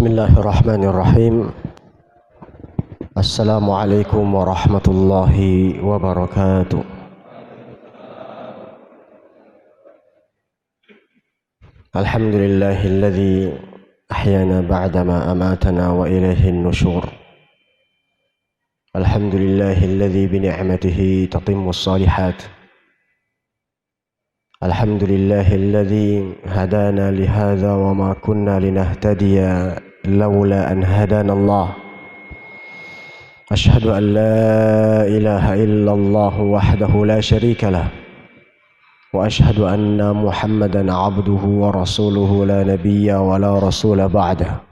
Bismillahirrahmanirrahim. Assalamualaikum warahmatullahi wabarakatuh. Alhamdulillahilladzi ahyana ba'dama amatana wa ilaihin nusyur. Alhamdulillahilladzi bi ni'matihi tatimmus shalihat. Alhamdulillahilladzi hadana li hadza wa ma kunna linahtadiya laula an hadana Allah. Ashhadu an la ilaha illallah wahdahu la syarika lah. Wa ashhadu anna Muhammadan abduhu wa rasuluhu la nabiyya wa la rasula ba'dah.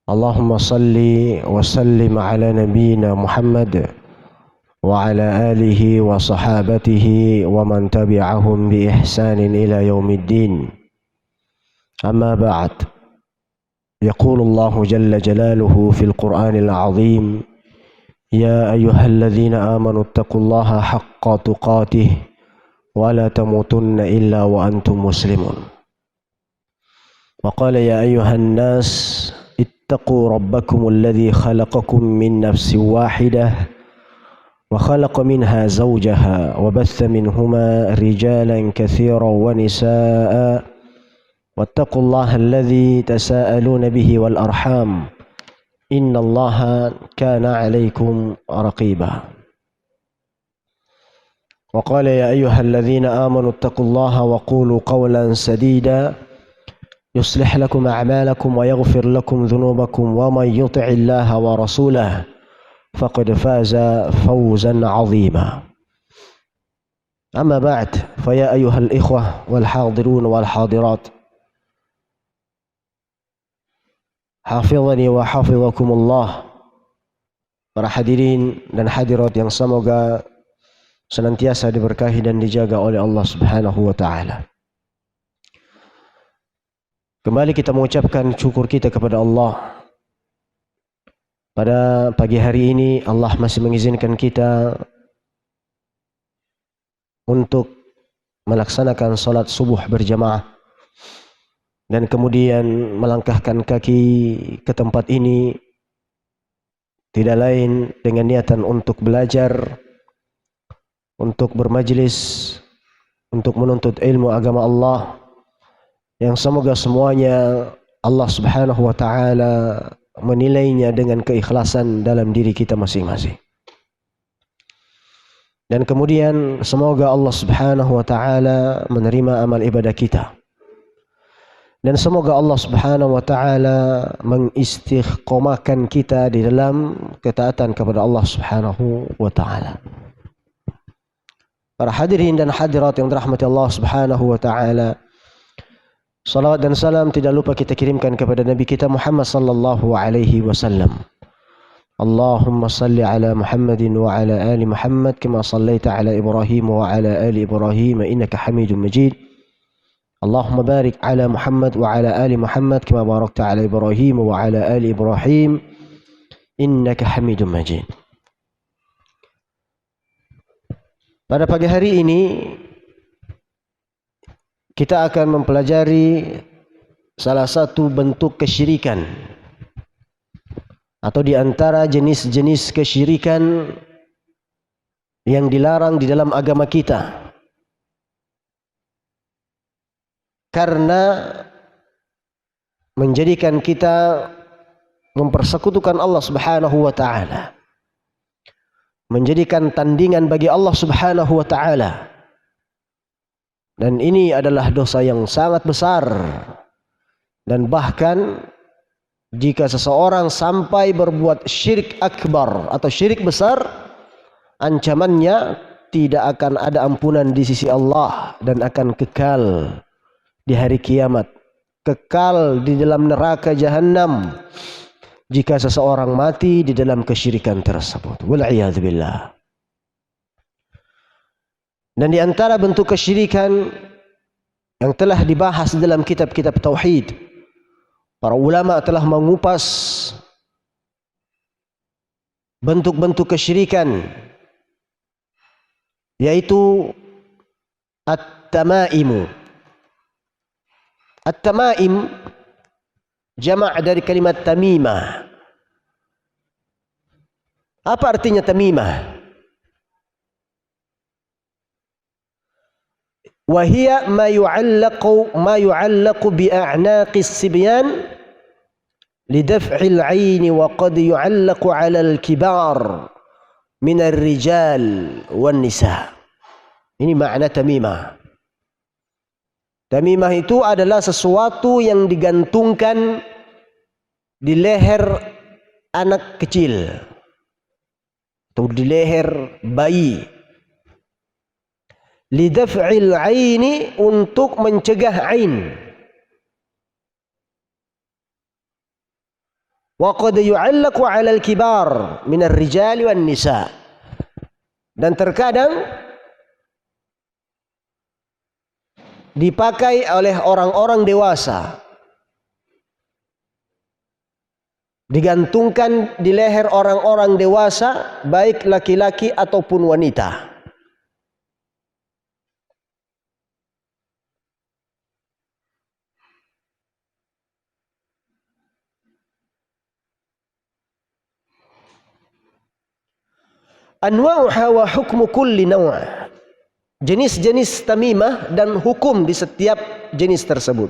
Allahumma salli wa sallim ala nabiyyina Muhammad wa ala alihi wa sahabatihi wa man tabi'ahum bi ihsanin ila yaumiddin. Amma ba'd. Yaqulu Allah jalla jalaluhu fil Qur'anil 'azim, ya ayyuhalladzina amanu taqullaha haqqa tuqatih wa la tamutunna illa wa antum muslimun. Wa qala ya ayyuhan nas ittaqu rabbakumul ladzi khalaqakum min nafsin wahidah وخلق منها زوجها وبث منهما رجالا كثيرا ونساء واتقوا الله الذي تساءلون به والأرحام إن الله كان عليكم رقيبا. وقال يا أيها الذين آمنوا اتقوا الله وقولوا قولا سديدا يصلح لكم أعمالكم ويغفر لكم ذنوبكم ومن يطع الله ورسوله فقد فاز فوزا عظيما. أما بعد فيا أيها الإخوة والحاضرون والحاضرات حافظني وحافظكم الله. Para hadirin dan hadirat yang semoga senantiasa diberkahi dan dijaga oleh Allah Subhanahu wa taala. Kembali kita mengucapkan syukur kita kepada Allah. Pada pagi hari ini Allah masih mengizinkan kita untuk melaksanakan salat subuh berjamaah dan kemudian melangkahkan kaki ke tempat ini tidak lain dengan niatan untuk belajar, untuk bermajlis, untuk menuntut ilmu agama Allah yang semoga semuanya Allah Subhanahu wa taala menilainya dengan keikhlasan dalam diri kita masing-masing. Dan kemudian semoga Allah Subhanahu wa taala menerima amal ibadah kita. Dan semoga Allah Subhanahu wa taala mengistiqomahkan kita di dalam ketaatan kepada Allah Subhanahu wa taala. Para hadirin dan hadirat yang dirahmati Allah Subhanahu wa taala, salawat dan salam tidak lupa kita kirimkan kepada Nabi kita Muhammad sallallahu alaihi wasallam. Allahumma salli ala Muhammadin wa ala ali Muhammad kama sallaita ala Ibrahim wa ala ali Ibrahim innaka Hamidum Majid. Allahumma barik ala Muhammad wa ala ali Muhammad kama barakta ala Ibrahim wa ala ali Ibrahim innaka Hamidum Majid. Pada pagi hari ini kita akan mempelajari salah satu bentuk kesyirikan atau di antara jenis-jenis kesyirikan yang dilarang di dalam agama kita karena menjadikan kita mempersekutukan Allah Subhanahu wa taala, menjadikan tandingan bagi Allah Subhanahu wa taala. Dan ini adalah dosa yang sangat besar. Dan bahkan jika seseorang sampai berbuat syirik akbar atau syirik besar, ancamannya tidak akan ada ampunan di sisi Allah dan akan kekal di hari kiamat, kekal di dalam neraka jahanam jika seseorang mati di dalam kesyirikan tersebut. Wal'iyadzubillah. Dan di antara bentuk kesyirikan yang telah dibahas dalam kitab-kitab tauhid, para ulama telah mengupas bentuk-bentuk kesyirikan, yaitu at-tamaimu. At-tamaim Jamak dari kalimat tamimah. Apa artinya tamimah? Wahia ma yu'allaqu bi'a'naqis sibyan lidaf'il 'aini wa qad yu'allaqu 'alal kibar minar rijal wan nisa. Ini makna tamimah. Tamimah itu adalah sesuatu yang digantungkan di leher anak kecil atau di leher bayi. Lidaf'il 'aini, untuk mencegah ain. Wa qad yu'allaqu 'alal kibar minar rijali wan nisa. Dan terkadang dipakai oleh orang-orang dewasa. Digantungkan di leher orang-orang dewasa, baik laki-laki ataupun wanita. Anwa'uha wa hukmu kulli naw'. Jenis-jenis tamimah dan hukum di setiap jenis tersebut.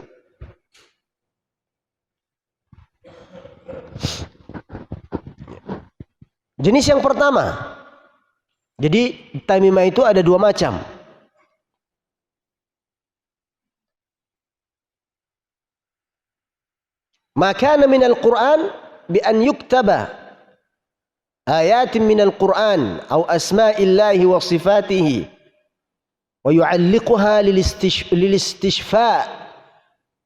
Jenis yang pertama. Jadi tamimah itu ada dua macam. Maka min al-Quran bi an yuktaba ayat min al-Quran atau asma'illahi wa sifatihi wa yu'alliquha lil istishfa'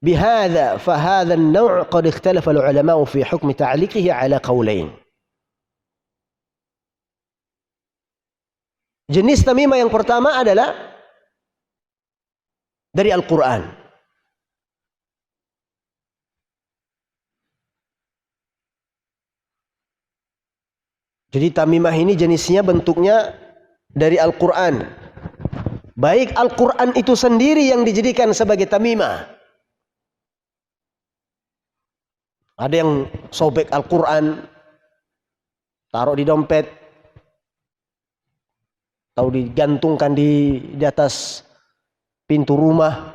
bihadza fa hadha an-naw' qad ikhtalafa al-ulama fi hukm ta'liqihi ala qawlain. Jenis tamimah yang pertama adalah dari Al-Quran. Jadi tamimah ini jenisnya, bentuknya dari Al-Quran. Baik Al-Quran itu sendiri yang dijadikan sebagai tamimah. Ada yang sobek Al-Quran, taruh di dompet, atau digantungkan di atas pintu rumah,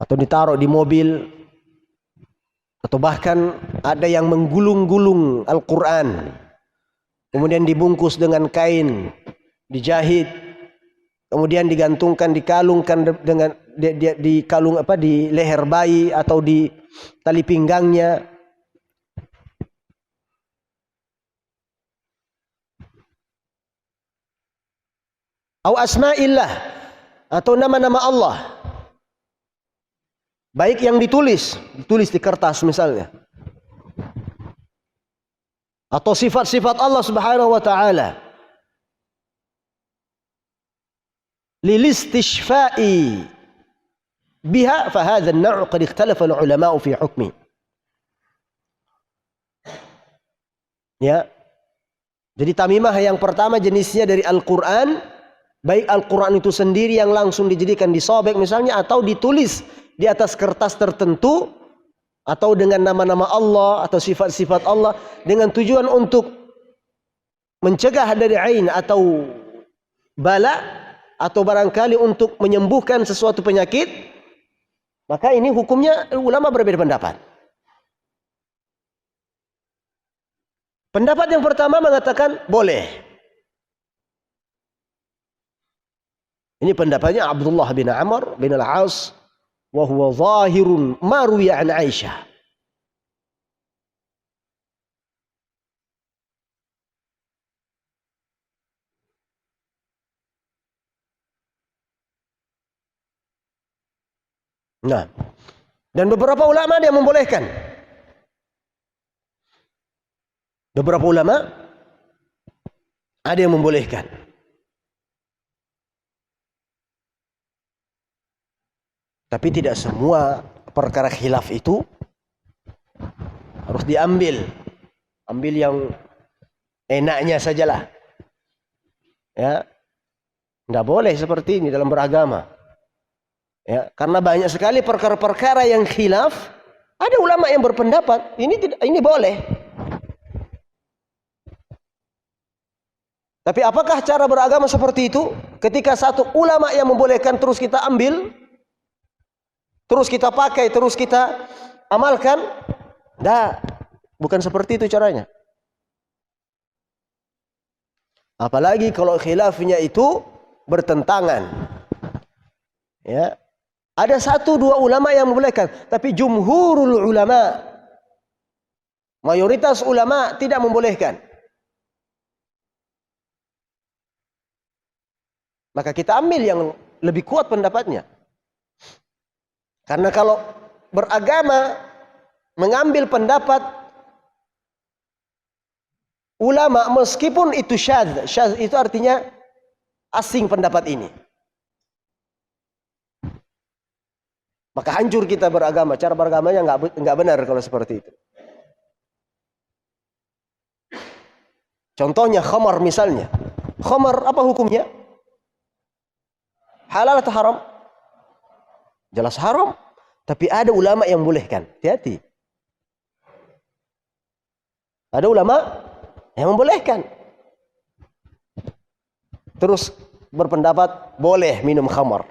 atau ditaruh di mobil, atau bahkan ada yang menggulung-gulung Al-Quran, kemudian dibungkus dengan kain, dijahit, kemudian digantungkan, dikalungkan dengan di kalung di leher bayi atau di tali pinggangnya. Au asma'illah, atau nama-nama Allah. Baik yang ditulis di kertas misalnya. Atau sifat-sifat Allah Subhanahu wa taala. Lil istishfa'i biha fa hadha an-naw' qad ikhtalafa al-ulama fi hukmi. Ya. Jadi tamimah yang pertama jenisnya dari Al-Qur'an. Baik Al-Quran itu sendiri yang langsung dijadikan disobek misalnya, atau ditulis di atas kertas tertentu, atau dengan nama-nama Allah atau sifat-sifat Allah, dengan tujuan untuk mencegah dari ain atau bala, atau barangkali untuk menyembuhkan sesuatu penyakit. Maka ini hukumnya ulama berbeda pendapat. Pendapat yang pertama mengatakan boleh. Ini pendapatnya Abdullah bin Amr bin Al-As, wa huwa zahirun ma ruwiya an Aisyah. Nah, dan beberapa ulama yang membolehkan. Beberapa ulama ada yang membolehkan. Tapi tidak semua perkara khilaf itu harus diambil. Ambil yang enaknya sajalah. Ya. Tidak boleh seperti ini dalam beragama. Ya, karena banyak sekali perkara-perkara yang khilaf Ada ulama yang berpendapat ini boleh. Tapi apakah cara beragama seperti itu? Ketika satu ulama yang membolehkan terus kita ambil, terus kita pakai, terus kita amalkan? Tidak, bukan seperti itu caranya. Apalagi kalau khilafnya itu bertentangan. Ya. Ada satu dua ulama yang membolehkan, tapi jumhurul ulama, mayoritas ulama tidak membolehkan. Maka kita ambil yang lebih kuat pendapatnya. Karena kalau beragama mengambil pendapat ulama meskipun itu syadz, syadz itu artinya asing pendapat ini. Maka hancur kita beragama. Cara beragamanya nggak benar kalau seperti itu. Contohnya khamar misalnya. Khamar apa hukumnya? Halal atau haram? Jelas haram. Tapi ada ulama yang membolehkan. Hati-hati. Ada ulama yang membolehkan. Terus berpendapat boleh minum khamar.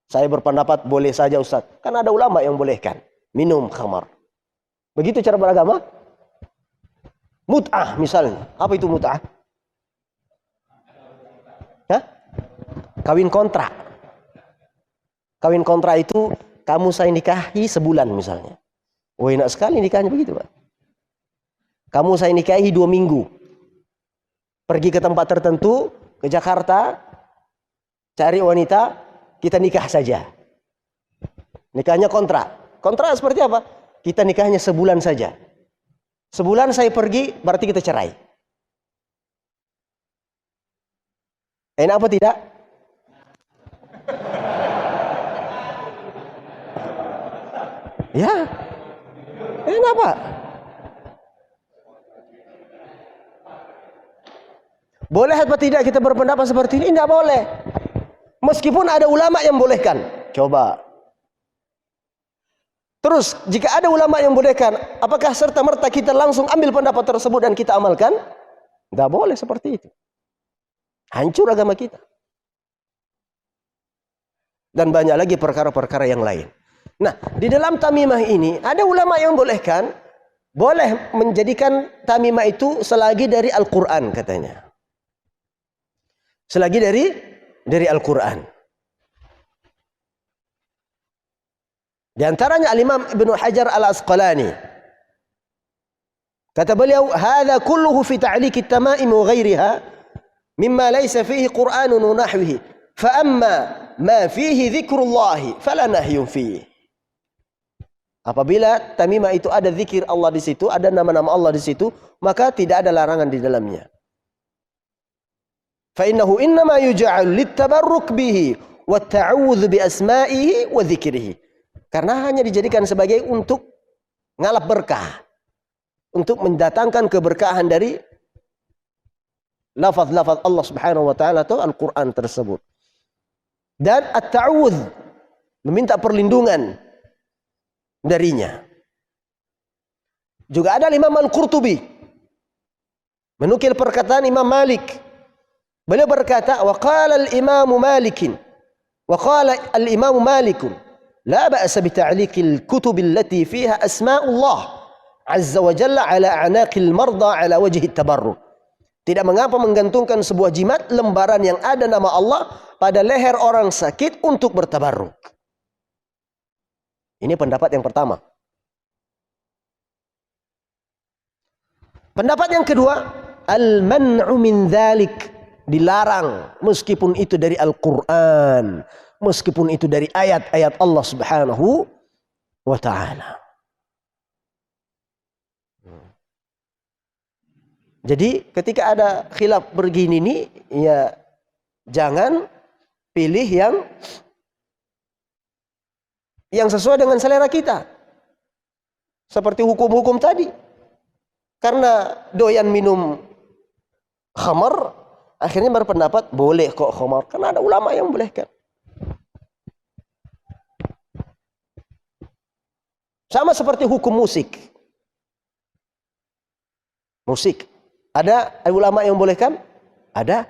Saya berpendapat boleh saja Ustaz. Kan ada ulama yang membolehkan minum khamar. Begitu cara beragama? Mut'ah misalnya. Apa itu mut'ah? Hah? Kawin kontrak. Kawin kontrak itu kamu saya nikahi sebulan misalnya. Wah, enak sekali nikahnya begitu, Pak. Kamu saya nikahi 2 minggu. Pergi ke tempat tertentu, ke Jakarta, cari wanita, kita nikah saja. Nikahnya kontrak. Kontrak seperti apa? Kita nikahnya sebulan saja. Sebulan saya pergi, berarti kita cerai. Enak apa tidak? Ya. Enak apa? Boleh atau tidak kita berpendapat seperti ini? Tidak boleh. Meskipun ada ulama yang bolehkan. Coba. Terus, jika ada ulama yang bolehkan, apakah serta-merta kita langsung ambil pendapat tersebut dan kita amalkan? Tidak boleh seperti itu. Hancur agama kita. Dan banyak lagi perkara-perkara yang lain. Nah, di dalam tamimah ini, ada ulama yang bolehkan, boleh menjadikan tamimah itu selagi dari Al-Quran katanya. Selagi dari Al-Quran. Di antaranya Al-Imam Ibnu Hajar Al-Asqalani. Kata beliau, "Hadza kulluhu fi ta'liq at-tama'im wa ghayriha mimma laysa fihi Qur'anun wa nahwihi. Fa amma ma fihi dzikrullah fala nahyun fihi." Apabila tamimah itu ada zikir Allah di situ, ada nama-nama Allah di situ, maka tidak ada larangan di dalamnya. Fa innahu innama yuj'al lit-tabarruk bihi wa at-ta'awudz bi asma'ihi wa dzikrihi. Karena hanya dijadikan sebagai untuk ngalap berkah. Untuk mendatangkan keberkahan dari lafaz-lafaz Allah Subhanahu wa taala atau Al-Qur'an tersebut. Dan at-ta'awudz, meminta perlindungan darinya. Juga ada Imam Al-Qurtubi menukil perkataan Imam Malik. Beliau berkata, wa qala al-Imam Malik wa qala al-Imam Malik la ba'sa bi ta'liq al-kutub allati fiha asma'ullah azza wa jalla ala a'naqil marda ala wajhi at-tabarruk. Tidak mengapa menggantungkan sebuah jimat lembaran yang ada nama Allah pada leher orang sakit untuk bertabarruk. Ini pendapat yang pertama. Pendapat yang kedua, al-man'u min dzalik, dilarang meskipun itu dari Al-Qur'an, meskipun itu dari ayat-ayat Allah Subhanahu wa taala. Jadi ketika ada khilaf begini nih, ya jangan pilih yang sesuai dengan selera kita. Seperti hukum-hukum tadi. Karena doyan minum khamar, akhirnya berpendapat boleh kok khamar. Karena ada ulama yang bolehkan. Sama seperti hukum musik. Musik. Ada ulama yang membolehkan? Ada.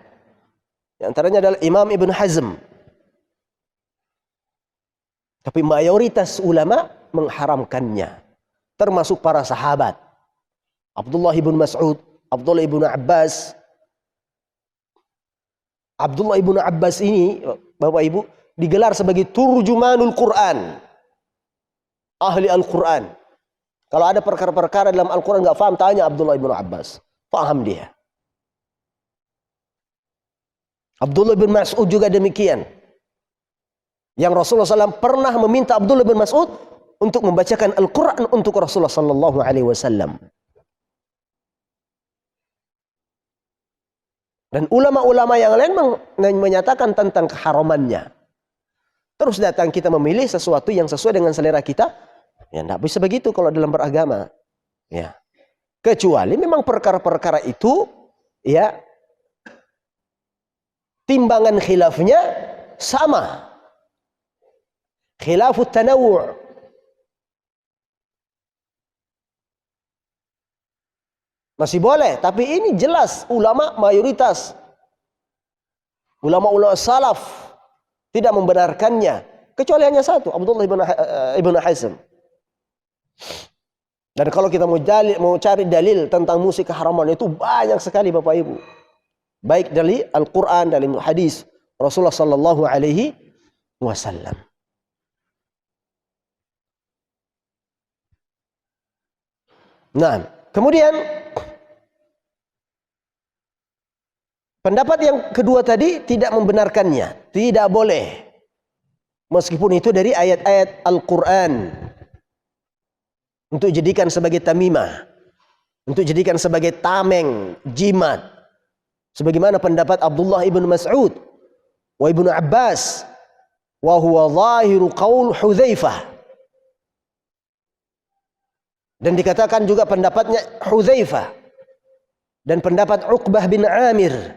Di antaranya adalah Imam Ibn Hazm. Tapi mayoritas ulama mengharamkannya. Termasuk para sahabat. Abdullah ibn Mas'ud, Abdullah ibn Abbas. Abdullah ibn Abbas ini, Bapak Ibu, digelar sebagai turjumanul Quran. Ahli Al-Quran. Kalau ada perkara-perkara dalam Al-Quran nggak paham, tanya Abdullah ibn Abbas. Paham dia. Abdullah bin Mas'ud juga demikian. Yang Rasulullah SAW pernah meminta Abdullah bin Mas'ud untuk membacakan Al-Quran untuk Rasulullah SAW. Dan ulama-ulama yang lain menyatakan tentang keharamannya. Terus datang kita memilih sesuatu yang sesuai dengan selera kita. Ya, tidak bisa begitu kalau dalam beragama. Ya. Kecuali memang perkara-perkara itu, ya, timbangan khilafnya sama. Khilafut tanawu'. Masih boleh, tapi ini jelas ulama mayoritas. Ulama-ulama salaf tidak membenarkannya. Kecuali hanya satu, Abdullah ibn Hazm. Dan kalau kita mau cari dalil tentang musik keharaman itu banyak sekali Bapak Ibu. Baik dari Al-Quran, dari hadis Rasulullah sallallahu alaihi wasallam. Nah, kemudian pendapat yang kedua tadi tidak membenarkannya, tidak boleh. Meskipun itu dari ayat-ayat Al-Quran. Untuk jadikan sebagai tamimah, untuk jadikan sebagai tameng, jimat. Sebagaimana pendapat Abdullah ibn Mas'ud wa ibn Abbas, wa huwa zahiru qaul Hudzaifah. Dan dikatakan juga pendapatnya Hudzaifah dan pendapat Uqbah bin Amir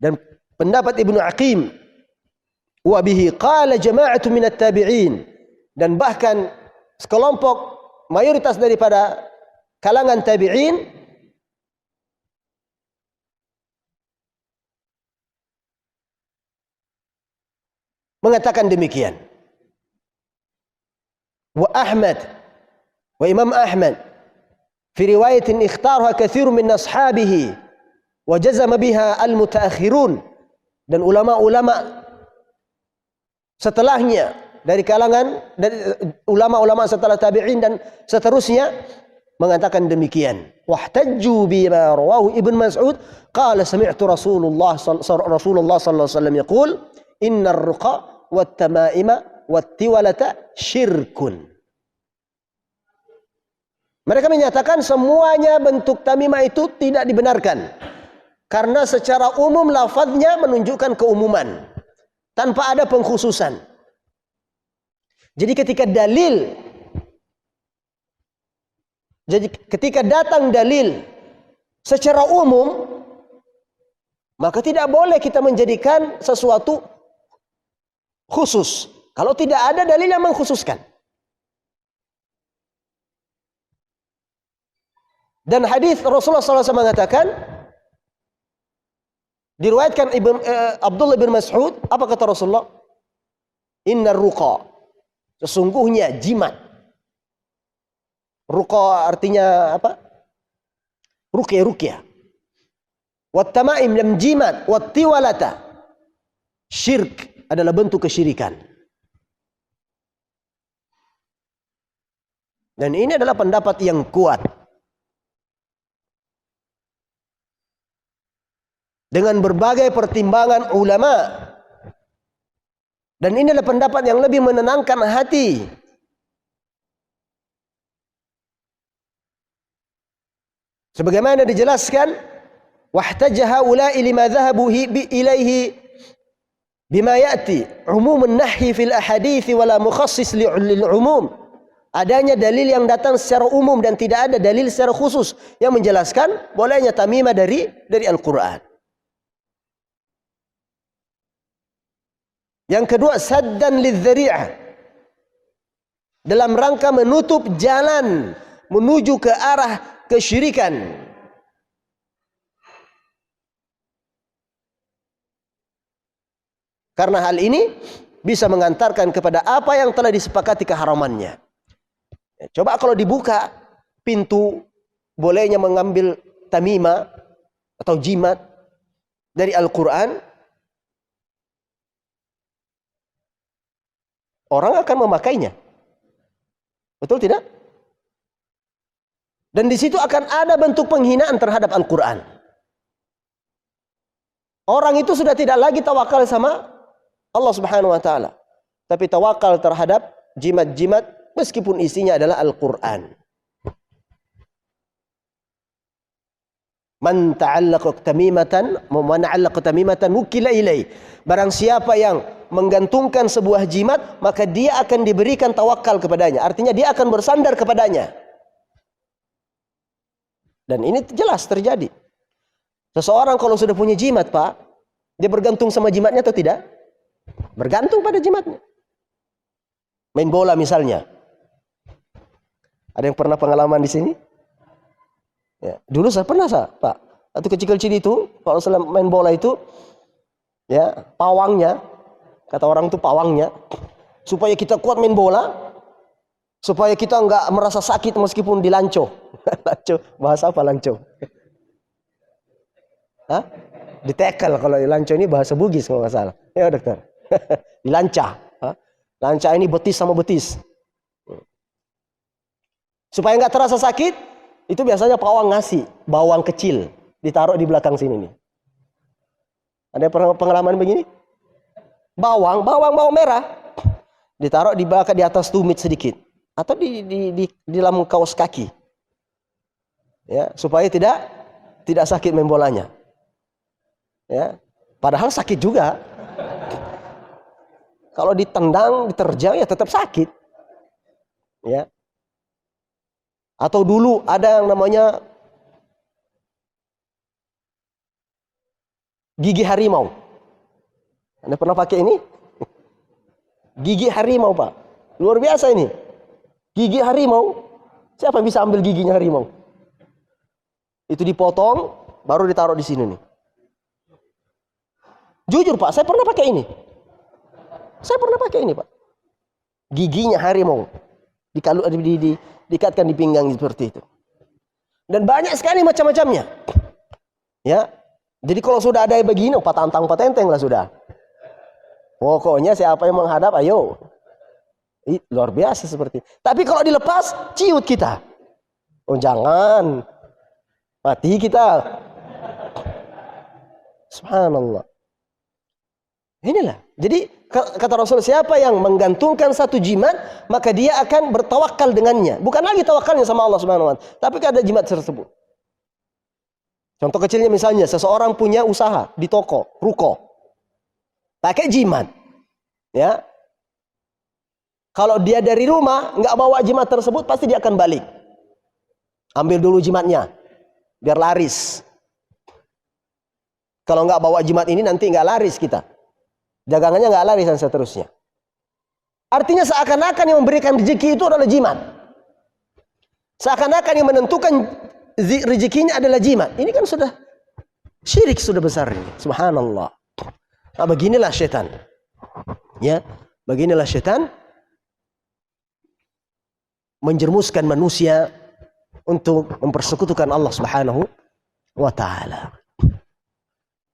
dan pendapat Ibnu Aqim, wa bihi qala jama'atu minat tabi'in, dan bahkan sekelompok mayoritas daripada kalangan tabi'in mengatakan demikian. Wa Ahmad, wa Imam Ahmad fi riwayatin ikhtarha katsirun min ashabihi wa jazama biha al-mutaakhirun, dan ulama-ulama setelahnya dari kalangan dari ulama-ulama setelah tabi'in dan seterusnya mengatakan demikian. Wahtajju bima rawahu Ibn Mas'ud qala sami'tu Rasulullah sallallahu alaihi wasallam yaqul innar ruqa wat tamaima wat tiwalata syirkun. Mereka menyatakan semuanya bentuk tamimah itu tidak dibenarkan karena secara umum lafaznya menunjukkan keumuman tanpa ada pengkhususan. Jadi ketika datang dalil secara umum, maka tidak boleh kita menjadikan sesuatu khusus kalau tidak ada dalil yang mengkhususkan. Dan hadis Rasulullah SAW mengatakan, diriwayatkan Abdullah bin Mas'ud, apa kata Rasulullah? Innar ruqa, sesungguhnya jimat. Ruqa artinya apa? Ruqyah. Wat tamaim lam jimat, wat tiwalata syirk, adalah bentuk kesyirikan. Dan ini adalah pendapat yang kuat. Dengan berbagai pertimbangan ulama. Dan ini adalah pendapat yang lebih menenangkan hati. Sebagaimana dijelaskan, wahtajaha ulai lima dhahabu ilaihi bima ya'ti umumun nahyi fil ahadits wala mukhassis lil umum. Adanya dalil yang datang secara umum dan tidak ada dalil secara khusus yang menjelaskan bolehnya tamimah dari Al-Qur'an. Yang kedua, saddan lidzari'ah. dalam rangka menutup jalan menuju ke arah kesyirikan. Karena hal ini bisa mengantarkan kepada apa yang telah disepakati keharamannya. Coba kalau dibuka pintu bolehnya mengambil tamimah atau jimat dari Al-Quran, orang akan memakainya. Betul tidak? Dan di situ akan ada bentuk penghinaan terhadap Al-Quran. Orang itu sudah tidak lagi tawakal sama Allah Subhanahu wa taala, tapi tawakal terhadap jimat-jimat meskipun isinya adalah Al-Quran. Man ta'allaqa tamimatan wukila ilai. Barang siapa yang menggantungkan sebuah jimat, maka dia akan diberikan tawakal kepadanya. Artinya dia akan bersandar kepadanya. Dan ini jelas terjadi. Seseorang kalau sudah punya jimat, Pak, dia bergantung sama jimatnya atau tidak? Bergantung pada jimatnya. Main bola misalnya. Ada yang pernah pengalaman di sini? Ya, dulu saya pernah, Pak. Atau kecil-kecil itu, kalau main bola itu, ya, pawangnya, kata orang itu pawangnya, supaya kita kuat main bola, supaya kita nggak merasa sakit meskipun dilanco. Lanco, bahasa apa lanco? Hah? Ditekel, kalau lanco ini bahasa Bugis kalau nggak salah. Ya dokter. Dilanca. Lanca ini betis sama betis. Supaya nggak terasa sakit, itu biasanya pawang ngasih bawang kecil, ditaruh di belakang sini nih. Ada pengalaman begini? Bawang merah, ditaruh di belakang di atas tumit sedikit, atau di dalam kaos kaki, ya, supaya tidak sakit main bolanya. Ya, padahal sakit juga. Kalau ditendang, diterjang, ya tetap sakit. Ya. Atau dulu ada yang namanya gigi harimau. Anda pernah pakai ini? Gigi harimau, Pak. Luar biasa ini. Gigi harimau. Siapa yang bisa ambil giginya harimau? Itu dipotong, baru ditaruh di sini nih. Jujur, Pak, saya pernah pakai ini. Saya pernah pakai ini, Pak. Giginya harimau. Diikatkan di pinggang seperti itu. Dan banyak sekali macam-macamnya. Ya. Jadi kalau sudah ada begini, patantang patenteng lah sudah. Pokoknya siapa yang menghadap, ayo. Luar biasa seperti itu. Tapi kalau dilepas, ciut kita. Oh jangan. Mati kita. Subhanallah. Inilah. Jadi kata Rasul, siapa yang menggantungkan satu jimat, maka dia akan bertawakal dengannya. Bukan lagi tawakalnya sama Allah Subhanahu wa taala, tapi kepada jimat tersebut. Contoh kecilnya misalnya, seseorang punya usaha di toko, ruko. Pakai jimat. Ya. Kalau dia dari rumah nggak bawa jimat tersebut, pasti dia akan balik. Ambil dulu jimatnya, biar laris. Kalau nggak bawa jimat ini nanti nggak laris kita. Dagangannya nggak laris dan seterusnya. Artinya seakan-akan yang memberikan rezeki itu adalah jimat. Seakan-akan yang menentukan rezekinya adalah jimat. Ini kan sudah syirik, sudah besar ini. Subhanallah. Nah, beginilah syaitan. Ya, beginilah syaitan menjermuskan manusia untuk mempersekutukan Allah Subhanahu wa taala.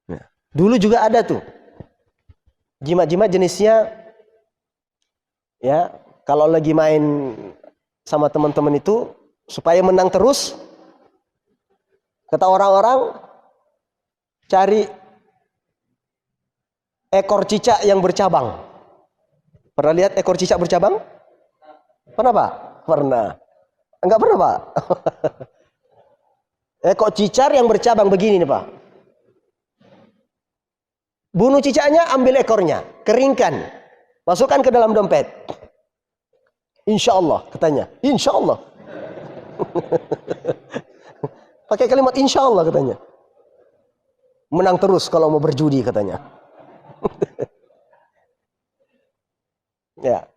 Nah, dulu juga ada tuh jimat-jimat jenisnya, ya, kalau lagi main sama teman-teman itu supaya menang terus, kata orang-orang cari ekor cicak yang bercabang. Pernah lihat ekor cicak bercabang? Pernah, Pak? Pernah. Enggak pernah, Pak? Ekor cicak yang bercabang begini nih, Pak. Bunuh cicaknya, ambil ekornya, keringkan, masukkan ke dalam dompet. Insya Allah, katanya. Insya Allah. Pakai kalimat insya Allah katanya. Menang terus kalau mau berjudi katanya. Ya.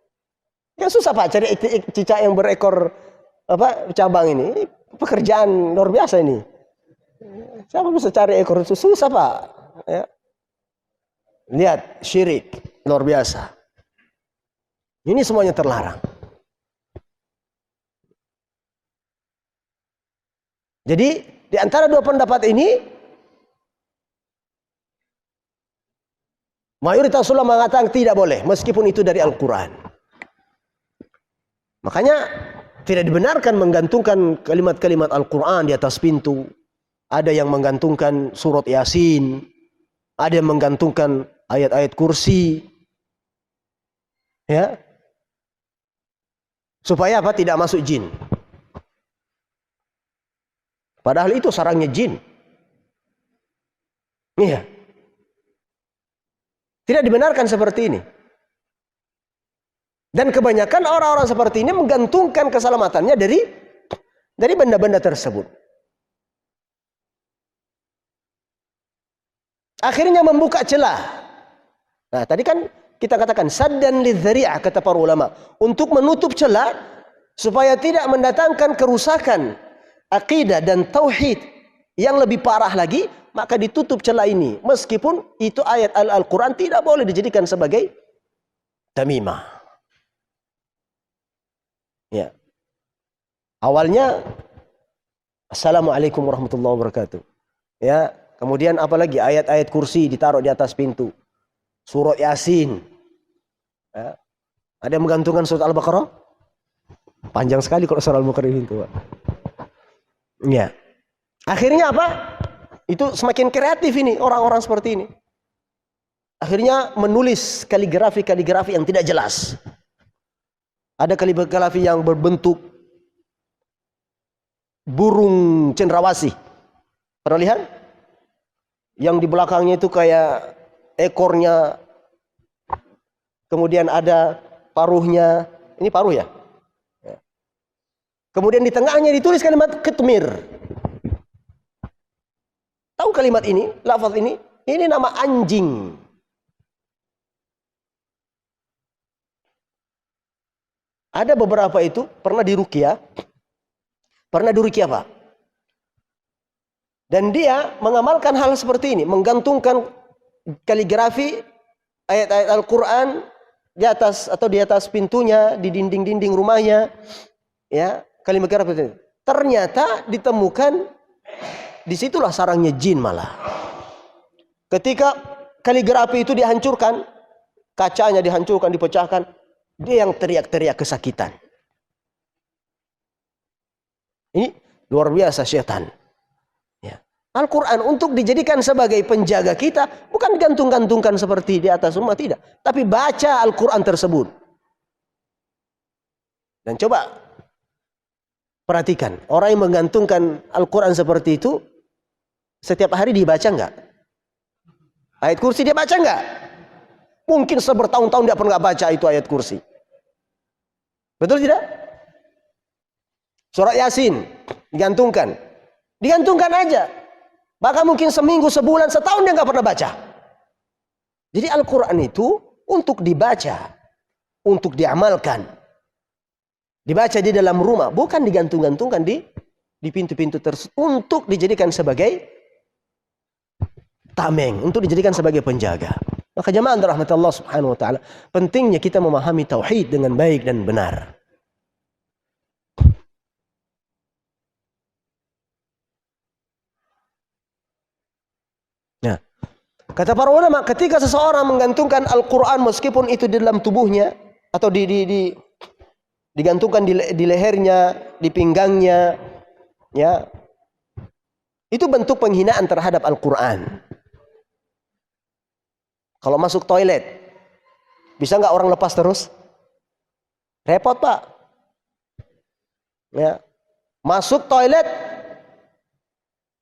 Kan susah Pak cari cicak yang berekor cabang ini. Ini pekerjaan luar biasa ini. Siapa bisa cari ekor itu? Susah Pak. Ya. Lihat syirik luar biasa. Ini semuanya terlarang. Jadi di antara dua pendapat ini, mayoritas ulama mengatakan tidak boleh, meskipun itu dari Al-Quran. Makanya tidak dibenarkan menggantungkan kalimat-kalimat Al-Quran di atas pintu. Ada yang menggantungkan surat Yasin, ada yang menggantungkan ayat-ayat kursi, ya, supaya apa? Tidak masuk jin. Padahal itu sarangnya jin. Iya. Tidak dibenarkan seperti ini. Dan kebanyakan orang-orang seperti ini menggantungkan keselamatannya dari benda-benda tersebut. Akhirnya membuka celah. Nah, tadi kan kita katakan saddan lidzari'ah, kata para ulama, untuk menutup celah supaya tidak mendatangkan kerusakan akidah dan tauhid yang lebih parah lagi, maka ditutup celah ini. Meskipun itu ayat Al-Quran tidak boleh dijadikan sebagai tamimah. Ya. Awalnya Assalamualaikum warahmatullahi wabarakatuh. Ya, kemudian apalagi ayat-ayat kursi ditaruh di atas pintu. Surat Yasin. Ya. Ada yang menggantungkan surat Al-Baqarah? Panjang sekali kalau surat Al-Baqarah itu. Ya. Akhirnya apa? Itu semakin kreatif ini orang-orang seperti ini. Akhirnya menulis kaligrafi-kaligrafi yang tidak jelas. Ada kaligrafi yang berbentuk burung cendrawasih. Pernah lihat? Yang di belakangnya itu kayak ekornya. Kemudian ada paruhnya. Ini paruh ya? Kemudian di tengahnya ditulis kalimat ketmir. Tahu kalimat ini? Lafaz ini? Ini nama anjing. Ada beberapa itu pernah diruqyah. Pernah diruqyah Pak. Dan dia mengamalkan hal seperti ini. Menggantungkan kaligrafi ayat-ayat Al-Quran di atas atau di atas pintunya, di dinding-dinding rumahnya. Ya, kalimat kaligrafi itu. Ternyata ditemukan disitulah sarangnya jin malah. Ketika kaligrafi itu dihancurkan, kacanya dihancurkan, dipecahkan, dia yang teriak-teriak kesakitan. Ini luar biasa syaitan. Ya. Al-Quran untuk dijadikan sebagai penjaga kita, bukan digantung-gantungkan seperti di atas rumah, tidak. Tapi baca Al-Quran tersebut. Dan coba perhatikan, orang yang menggantungkan Al-Quran seperti itu, setiap hari dibaca enggak? Ayat kursi dia baca enggak? Mungkin sebertahun-tahun dia pernah baca itu ayat kursi. Betul tidak? Surat Yasin digantungkan. Digantungkan aja. Bahkan mungkin seminggu, sebulan, setahun dia enggak pernah baca. Jadi Al-Quran itu untuk dibaca, untuk diamalkan. Dibaca di dalam rumah, bukan digantung-gantungkan di pintu-pintu tersebut untuk dijadikan sebagai tameng, untuk dijadikan sebagai penjaga. Maka jamaah rahmat Allah subhanahu wa ta'ala, pentingnya kita memahami tauhid dengan baik dan benar. Nah, kata para ulama, ketika seseorang menggantungkan Al-Quran meskipun itu di dalam tubuhnya atau digantungkan di lehernya, di pinggangnya, ya, itu bentuk penghinaan terhadap Al-Quran. Kalau masuk toilet, bisa nggak orang lepas terus? Repot Pak. Ya. Masuk toilet,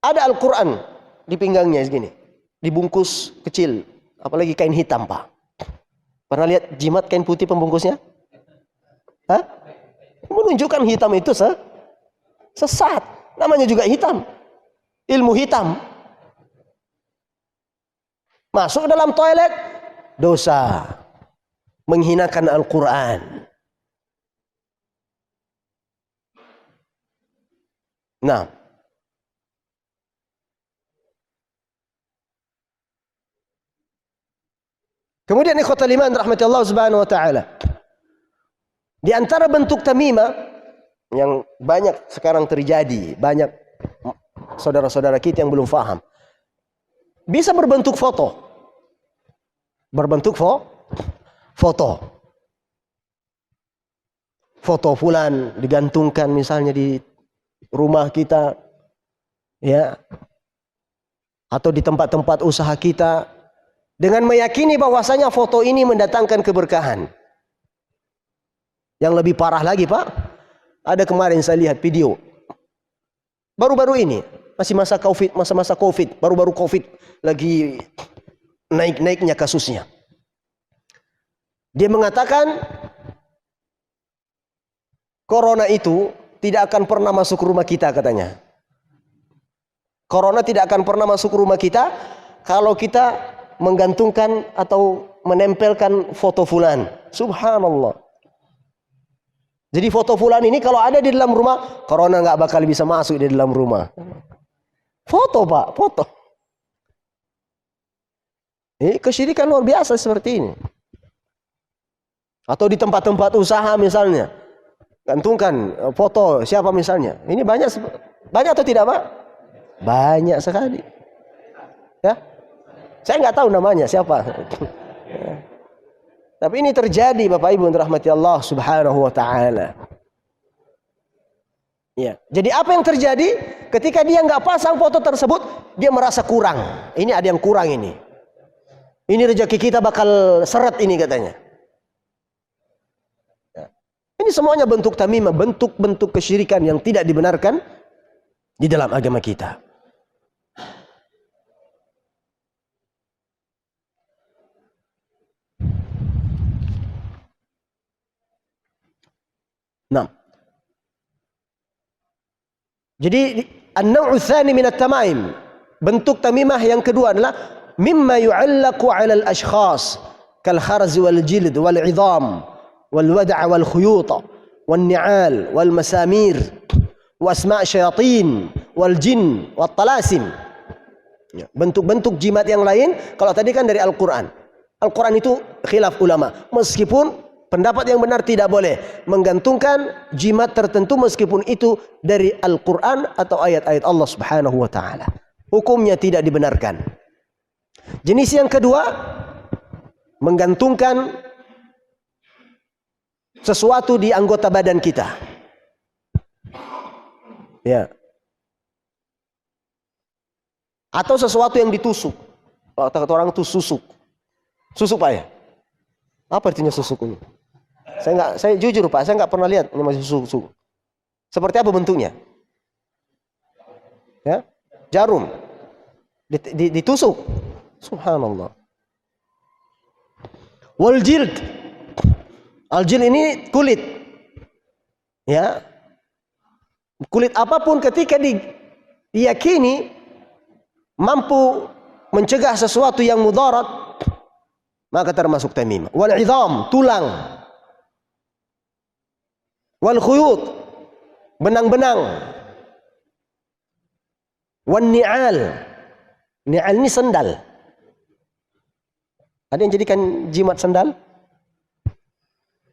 ada Al-Quran di pinggangnya segini, dibungkus kecil, apalagi kain hitam Pak. Pernah lihat jimat kain putih pembungkusnya? Hah? Menunjukkan hitam itu sesat. Namanya juga hitam. Ilmu hitam. Masuk dalam toilet, dosa. Menghinakan Al-Quran. Nah, kemudian ikhwatal iman rahmati Allah subhanahu wa ta'ala, di antara bentuk tamimah yang banyak sekarang terjadi, banyak saudara-saudara kita yang belum paham, bisa berbentuk foto. Berbentuk foto. Foto fulan digantungkan misalnya di rumah kita, ya, atau di tempat-tempat usaha kita, dengan meyakini bahwasanya foto ini mendatangkan keberkahan. Yang lebih parah lagi, Pak, ada kemarin saya lihat video baru-baru ini, masih masa-masa COVID, baru-baru COVID lagi naik-naiknya kasusnya. Dia mengatakan corona itu tidak akan pernah masuk rumah kita, katanya. Corona tidak akan pernah masuk rumah kita kalau kita menggantungkan atau menempelkan foto fulan. Subhanallah. Jadi foto fulan ini kalau ada di dalam rumah, corona nggak bakal bisa masuk di dalam rumah. Foto, Pak, foto. Ini kesyirikan luar biasa seperti ini. Atau di tempat-tempat usaha misalnya, gantungkan foto siapa misalnya. Ini banyak atau tidak, Pak? Banyak sekali. Ya, saya nggak tahu namanya siapa. Tapi ini terjadi, Bapak Ibu rahmati Allah subhanahu wa ta'ala. Ya. Jadi apa yang terjadi ketika dia nggak pasang foto tersebut, dia merasa kurang. Ini ada yang kurang ini. Ini rezeki kita bakal seret ini, katanya. Ya. Ini semuanya bentuk tamimah, bentuk-bentuk kesyirikan yang tidak dibenarkan di dalam agama kita. Nah, jadi an-naw'u tsani min at-tamaim, bentuk tamimah yang kedua adalah mimma yu'allaqu 'ala al-ashkhas kal kharz wal jild wal 'idham wal wad' wal khuyut wal ni'al wal masamir wa asma' syayatin wal jin wat talasim. Bentuk-bentuk jimat yang lain, kalau tadi kan dari Al-Qur'an. Al-Qur'an itu khilaf ulama, meskipun pendapat yang benar tidak boleh menggantungkan jimat tertentu meskipun itu dari Al-Quran atau ayat-ayat Allah subhanahu wa ta'ala. Hukumnya tidak dibenarkan. Jenis yang kedua, menggantungkan sesuatu di anggota badan kita. Ya. Atau sesuatu yang ditusuk. Kalau kata orang itu susuk. Susuk, Pak, ya? Apa artinya susuk ini? Saya jujur, Pak, saya nggak pernah lihat ini masih susuk. Seperti apa bentuknya? Ya, jarum ditusuk. Subhanallah. Wal jild. Al jild ini kulit. Ya. Kulit apapun ketika diyakini mampu mencegah sesuatu yang mudarat, maka termasuk tamimah. Wal 'idham, tulang. Wal khuyut, benang-benang. Wan ni'al. Ni'al ini sandal. Ada yang jadikan jimat sandal?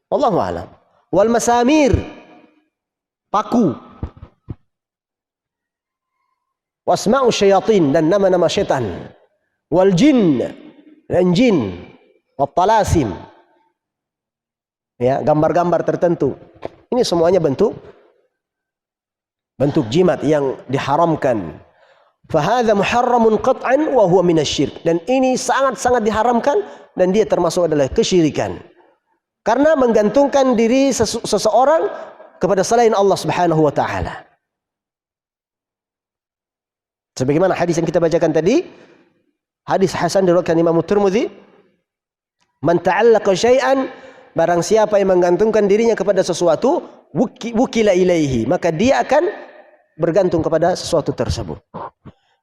Wallahu a'lam. Wal masamir, paku. Wasma'u syayatin, dan nama-nama syaitan. Wal jin, dan jin. Wat talasim. Ya, gambar-gambar tertentu. Ini semuanya bentuk jimat yang diharamkan. Fahadha muharramun qat'an wa huwa minasyirk. Dan ini sangat-sangat diharamkan dan dia termasuk adalah kesyirikan. Karena menggantungkan diri seseorang kepada selain Allah Subhanahu wa taala. Sebagaimana hadis yang kita bacakan tadi, hadis hasan diriwayatkan Imam Tirmidzi, man ta'allaqa syai'an, barang siapa yang menggantungkan dirinya kepada sesuatu, wukila ilaihi, maka dia akan bergantung kepada sesuatu tersebut.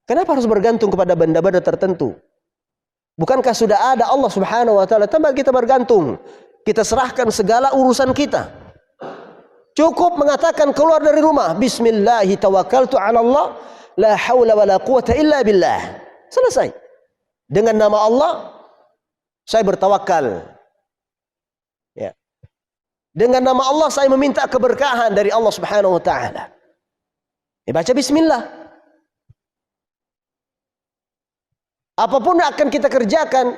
Kenapa harus bergantung kepada benda-benda tertentu? Bukankah sudah ada Allah Subhanahu wa taala tempat kita bergantung? Kita serahkan segala urusan kita. Cukup mengatakan keluar dari rumah, bismillahi tawakkaltu 'ala Allah, la haula wala quwata illa billah. Selesai. Dengan nama Allah saya bertawakal. Ya. Dengan nama Allah saya meminta keberkahan dari Allah Subhanahu wa taala. Baca bismillah. Apapun yang akan kita kerjakan,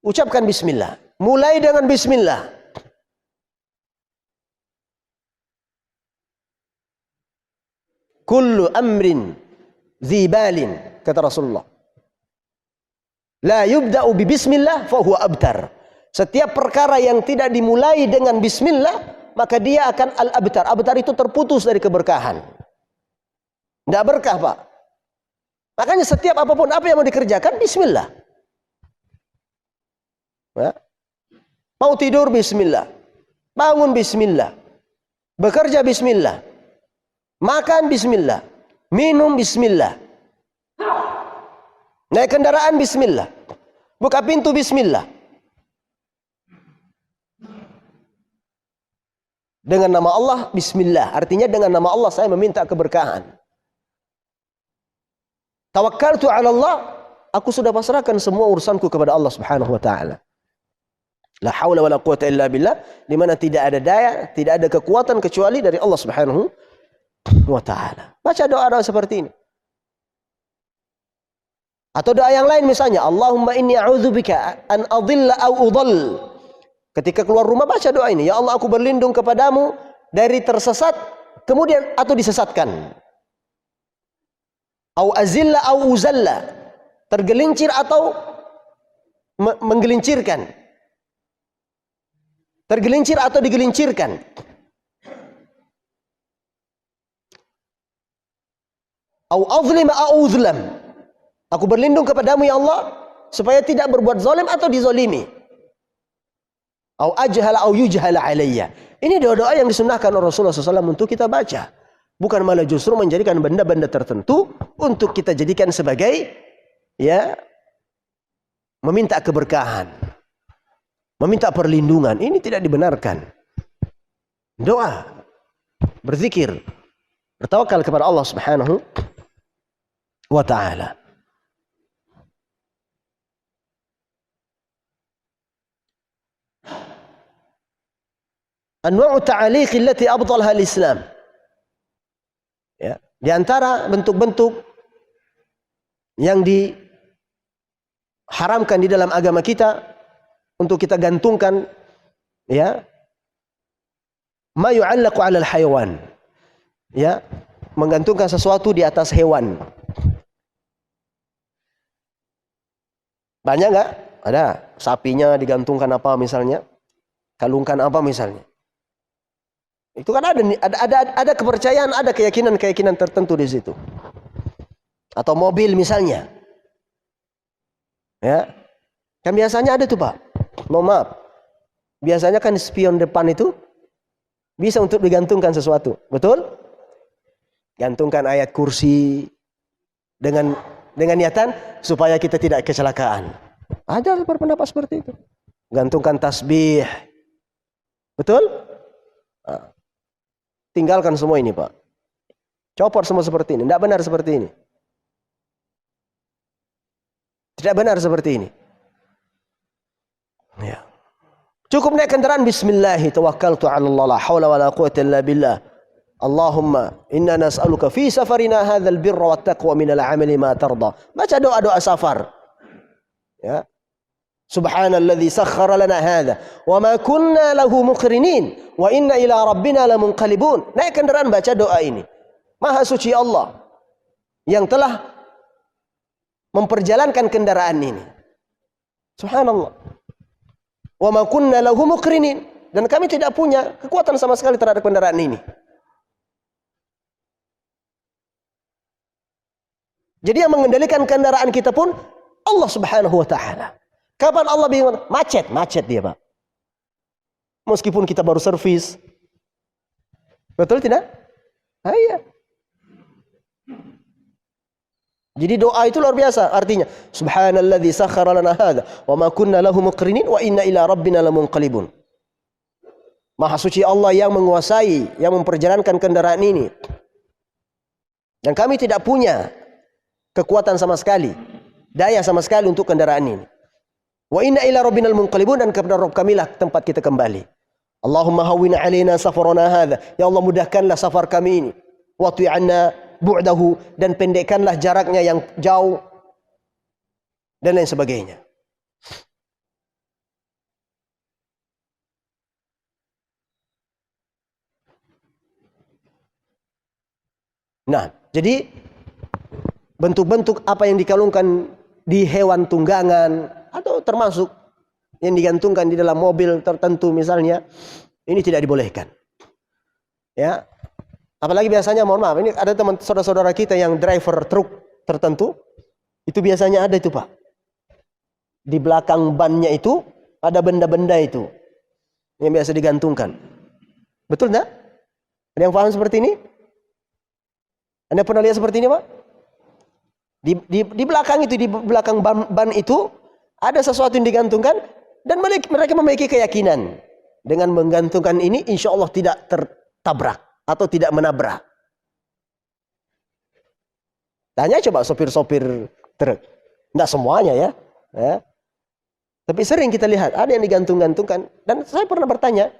ucapkan bismillah. Mulai dengan bismillah. Kullu amrin zibalin, kata Rasulullah. La yubda'u bi bismillah fahuwa abtar. Setiap perkara yang tidak dimulai dengan bismillah, maka dia akan al-abtar. Abtar itu terputus dari keberkahan. Tidak berkah, Pak. Makanya setiap apapun apa yang mau dikerjakan, bismillah. Ya. Mau tidur, bismillah. Bangun, bismillah. Bekerja, bismillah. Makan, bismillah. Minum, bismillah. Naik kendaraan, bismillah. Buka pintu, bismillah. Dengan nama Allah, bismillah. Artinya dengan nama Allah saya meminta keberkahan. Tawakkaltu 'ala Allah, aku sudah pasrahkan semua urusanku kepada Allah Subhanahu wa taala. La haula wala quwata illa billah, di mana tidak ada daya, tidak ada kekuatan kecuali dari Allah Subhanahu wa taala. Baca doa-doa seperti ini. Atau doa yang lain misalnya, Allahumma inni a'udzubika an adilla aw udall. Ketika keluar rumah baca doa ini, ya Allah aku berlindung kepadamu dari tersesat kemudian atau disesatkan. Au azilla au uzalla, tergelincir atau menggelincirkan. Tergelincir atau digelincirkan. Au azlima au uzlam. Aku berlindung kepadamu ya Allah supaya tidak berbuat zalim atau dizalimi. Au ajhala au yujhala alayya. Ini doa-doa yang disunnahkan oleh Rasulullah SAW untuk kita baca. Bukan malah justru menjadikan benda-benda tertentu untuk kita jadikan sebagai ya meminta keberkahan, meminta perlindungan. Ini tidak dibenarkan. Doa, berzikir, bertawakal kepada Allah Subhanahu wa taala. Anwa'u ta'aliq allati abtalha al-Islam. Ya, di antara bentuk-bentuk yang diharamkan di dalam agama kita untuk kita gantungkan, ya, ma yu'allaqu 'ala al-hayawan. Ya, menggantungkan sesuatu di atas hewan. Banyak enggak? Ada. Sapinya digantungkan apa misalnya? Kalungkan apa misalnya? Itu kan ada kepercayaan, ada keyakinan tertentu di situ. Atau mobil misalnya. Ya. Kan biasanya ada tuh, Pak. Mohon maaf. Biasanya kan spion depan itu bisa untuk digantungkan sesuatu. Betul? Gantungkan ayat kursi dengan niatan supaya kita tidak kecelakaan. Ada berpendapat seperti itu. Gantungkan tasbih. Betul? Nah. Tinggalkan semua ini, Pak. Copot semua seperti ini. Tidak benar seperti ini. Tidak benar seperti ini. Ya. Cukup naik kendaraan, bismillahi tawakkaltu 'ala Allah, la haula wala quwata illa billah. Allahumma inna nas'aluka fi safarina hadzal birra wat taqwa minal 'amali ma tarda. Baca doa-doa safar. Ya. Subhanalladzi sakhkhara lana hadza wa ma kunna lahu muqrinin wa inna ila rabbina lamunqalibun. Naik kendaraan baca doa ini. Maha suci Allah yang telah memperjalankan kendaraan ini. Subhanallah. Wa ma kunna lahu muqrinin, dan kami tidak punya kekuatan sama sekali terhadap kendaraan ini. Jadi yang mengendalikan kendaraan kita pun Allah Subhanahu wa taala. Kapan Allah bingung? Macet dia, Pak. Meskipun kita baru servis. Betul tidak? Iya. Jadi doa itu luar biasa. Artinya, Subhanalladzi sakhkhara lana hadza wa ma kunna lahu muqrinin wa inna ila rabbina lamunqalibun. Maha suci Allah yang menguasai, yang memperjalankan kendaraan ini. Dan kami tidak punya kekuatan sama sekali, daya sama sekali untuk kendaraan ini. Wa inna ila rabbinal munqalibun, dan kepada Rabb kamilah tempat kita kembali. Allahumma hawwin alaina safarana hadha. Ya Allah, mudahkanlah safar kami ini. Wa tu'anna bu'dahu, dan pendekkanlah jaraknya yang jauh, dan lain sebagainya. Nah, jadi bentuk-bentuk apa yang dikalungkan di hewan tunggangan atau termasuk yang digantungkan di dalam mobil tertentu misalnya, ini tidak dibolehkan. Ya. Apalagi biasanya, mohon maaf, ini ada teman saudara-saudara kita yang driver truk tertentu, itu biasanya ada itu, Pak. Di belakang bannya itu ada benda-benda itu yang biasa digantungkan. Betul enggak? Ada yang paham seperti ini? Anda pernah lihat seperti ini, Pak? Di belakang itu, di belakang ban itu ada sesuatu yang digantungkan, dan mereka memiliki keyakinan dengan menggantungkan ini insya Allah tidak tertabrak atau tidak menabrak. Tanya coba sopir-sopir truk. Tidak semuanya ya. Tapi sering kita lihat ada yang digantung-gantungkan, dan saya pernah bertanya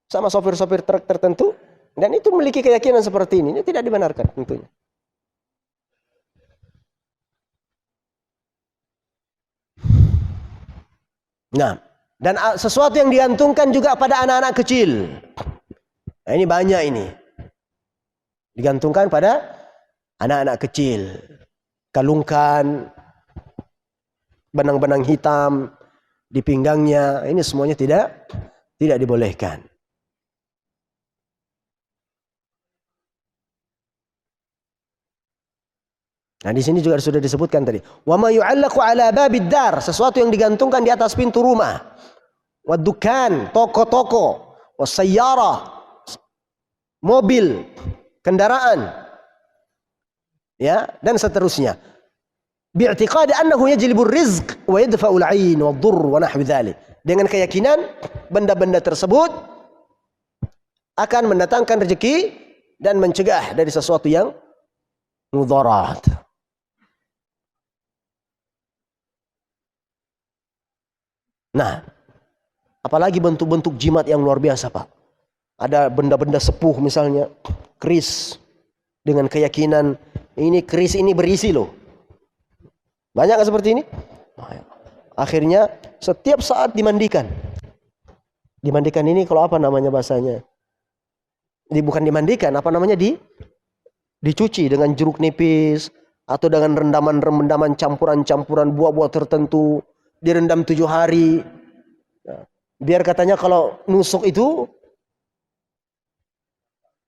sama sopir-sopir truk tertentu, dan itu memiliki keyakinan seperti ini tidak dibenarkan tentunya. Nah, dan sesuatu yang digantungkan juga pada anak-anak kecil. Nah, ini banyak ini. Digantungkan pada anak-anak kecil. Kalungkan, benang-benang hitam di pinggangnya, ini semuanya tidak dibolehkan. Nah, di sini juga sudah disebutkan tadi. Wa ma yu'allaqu 'ala babid dar, sesuatu yang digantungkan di atas pintu rumah. Wa dukan, toko-toko, wa sayyarah, mobil, kendaraan. Ya, dan seterusnya. Bi'tiqadi annahu yajlibur rizq wa yadfa'ul 'ain wa dhurr wa nahwi dzalik. Dengan keyakinan benda-benda tersebut akan mendatangkan rezeki dan mencegah dari sesuatu yang mudarat. Nah, apalagi bentuk-bentuk jimat yang luar biasa, Pak. Ada benda-benda sepuh misalnya, keris, dengan keyakinan ini keris ini berisi loh. Banyak nggak seperti ini? Akhirnya setiap saat dimandikan. Dimandikan ini kalau apa namanya bahasanya? Bukan dimandikan, apa namanya, dicuci dengan jeruk nipis atau dengan rendaman-rendaman campuran-campuran buah-buah tertentu. Direndam 7 hari. Biar katanya kalau nusuk itu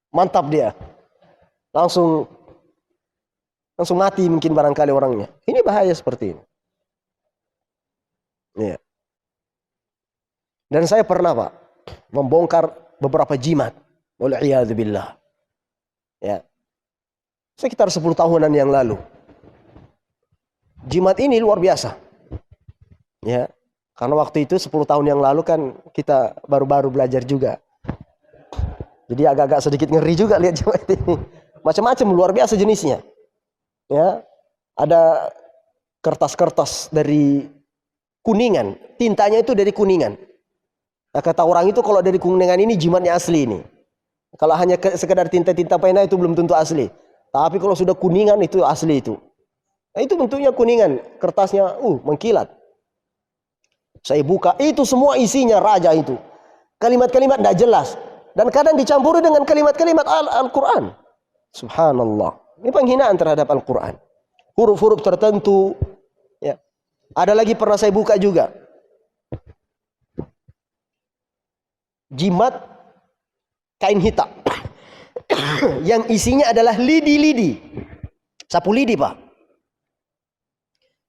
mantap dia. Langsung mati mungkin barangkali orangnya. Ini bahaya seperti ini. Ya. Dan saya pernah, Pak, membongkar beberapa jimat. Wal'iyadzubillah. Ya. Sekitar 10 tahunan yang lalu. Jimat ini luar biasa. Ya, karena waktu itu 10 tahun yang lalu kan kita baru-baru belajar juga. Jadi agak-agak sedikit ngeri juga lihat jimat ini. Macam-macam, luar biasa jenisnya. Ya, ada kertas-kertas dari Kuningan, tintanya itu dari Kuningan. Nah, kata orang itu kalau dari Kuningan ini jimatnya asli ini. Kalau hanya sekedar tinta-tinta pena itu belum tentu asli. Tapi kalau sudah Kuningan itu asli itu. Nah, itu bentuknya Kuningan, kertasnya mengkilat. Saya buka, itu semua isinya raja itu. Kalimat-kalimat tidak jelas. Dan kadang dicampuri dengan kalimat-kalimat Al-Quran. Subhanallah. Ini penghinaan terhadap Al-Quran. Huruf-huruf tertentu. Ya. Ada lagi pernah saya buka juga. Jimat kain hitam. Yang isinya adalah lidi-lidi. Sapu lidi, Pak.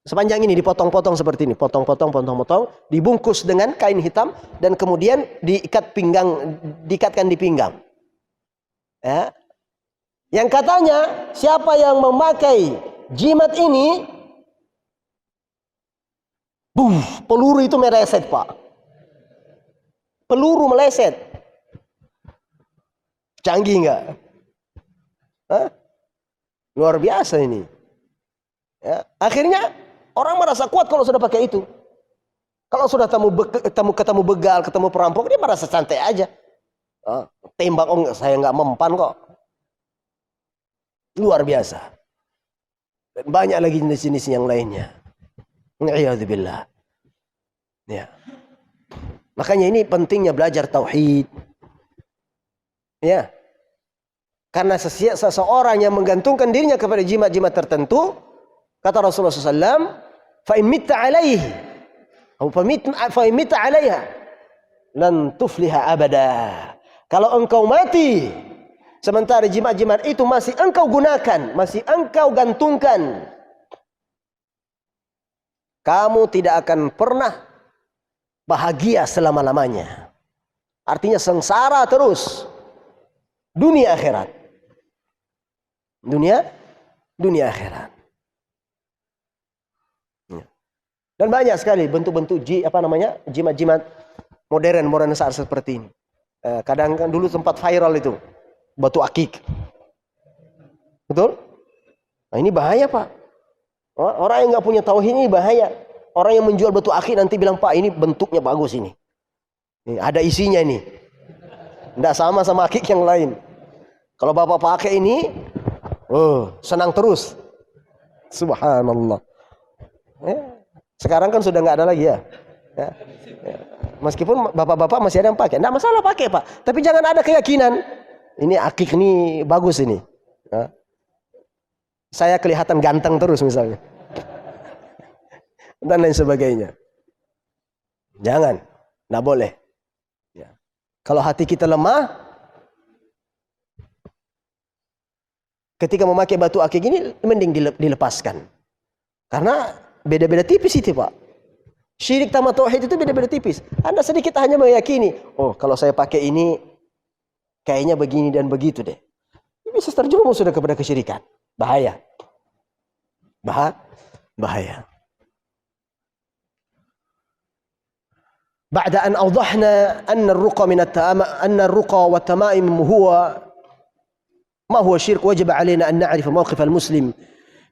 Sepanjang ini dipotong-potong seperti ini, potong-potong, dibungkus dengan kain hitam dan kemudian diikatkan di pinggang. Ya. Yang katanya siapa yang memakai jimat ini, peluru itu meleset, Pak. Peluru meleset. Canggih nggak? Hah? Luar biasa ini. Ya. Akhirnya orang merasa kuat kalau sudah pakai itu. Kalau sudah ketemu begal, ketemu perampok, dia merasa santai aja. Tembak, oh saya nggak mempan kok. Luar biasa. Dan banyak lagi jenis-jenis yang lainnya. Na'iyadzubillah. Ya. Makanya ini pentingnya belajar tauhid. Ya. Karena seseorang yang menggantungkan dirinya kepada jimat-jimat tertentu, kata Rasulullah SAW, fa in mitta alaihi atau fa in mitta alaiha lan tufliha abada. Kalau engkau mati sementara jimat-jimat itu masih engkau gunakan, masih engkau gantungkan, kamu tidak akan pernah bahagia selama-lamanya. Artinya sengsara terus. Dunia akhirat. Dunia akhirat. Dan banyak sekali bentuk-bentuk jimat-jimat modern saat seperti ini. Kadang kan dulu sempat viral itu batu akik. Betul? Nah, ini bahaya, Pak. Orang yang nggak punya tauhid ini bahaya. Orang yang menjual batu akik nanti bilang, Pak, ini bentuknya bagus ini. Ada isinya ini. Tidak sama akik yang lain. Kalau Bapak pakai ini, senang terus. Subhanallah. Sekarang kan sudah nggak ada lagi ya. Meskipun bapak-bapak masih ada yang pakai, tidak masalah pakai, Pak. Tapi jangan ada keyakinan ini akik ini bagus ini. Saya kelihatan ganteng terus misalnya, dan lain sebagainya. Jangan, tidak boleh. Ya. Kalau hati kita lemah, ketika memakai batu akik ini mending dilepaskan, karena beda-beda tipis itu, Pak. Syirik sama tauhid itu beda-beda tipis. Anda sedikit hanya meyakini, oh kalau saya pakai ini kayaknya begini dan begitu deh. Ini bisa terjerumus sudah kepada kesyirikan. Bahaya. Bahaya. بعد أن أوضحنا أن الرقى والتمائم ما هو الشرك وجب علينا أن نعرف موقف المسلم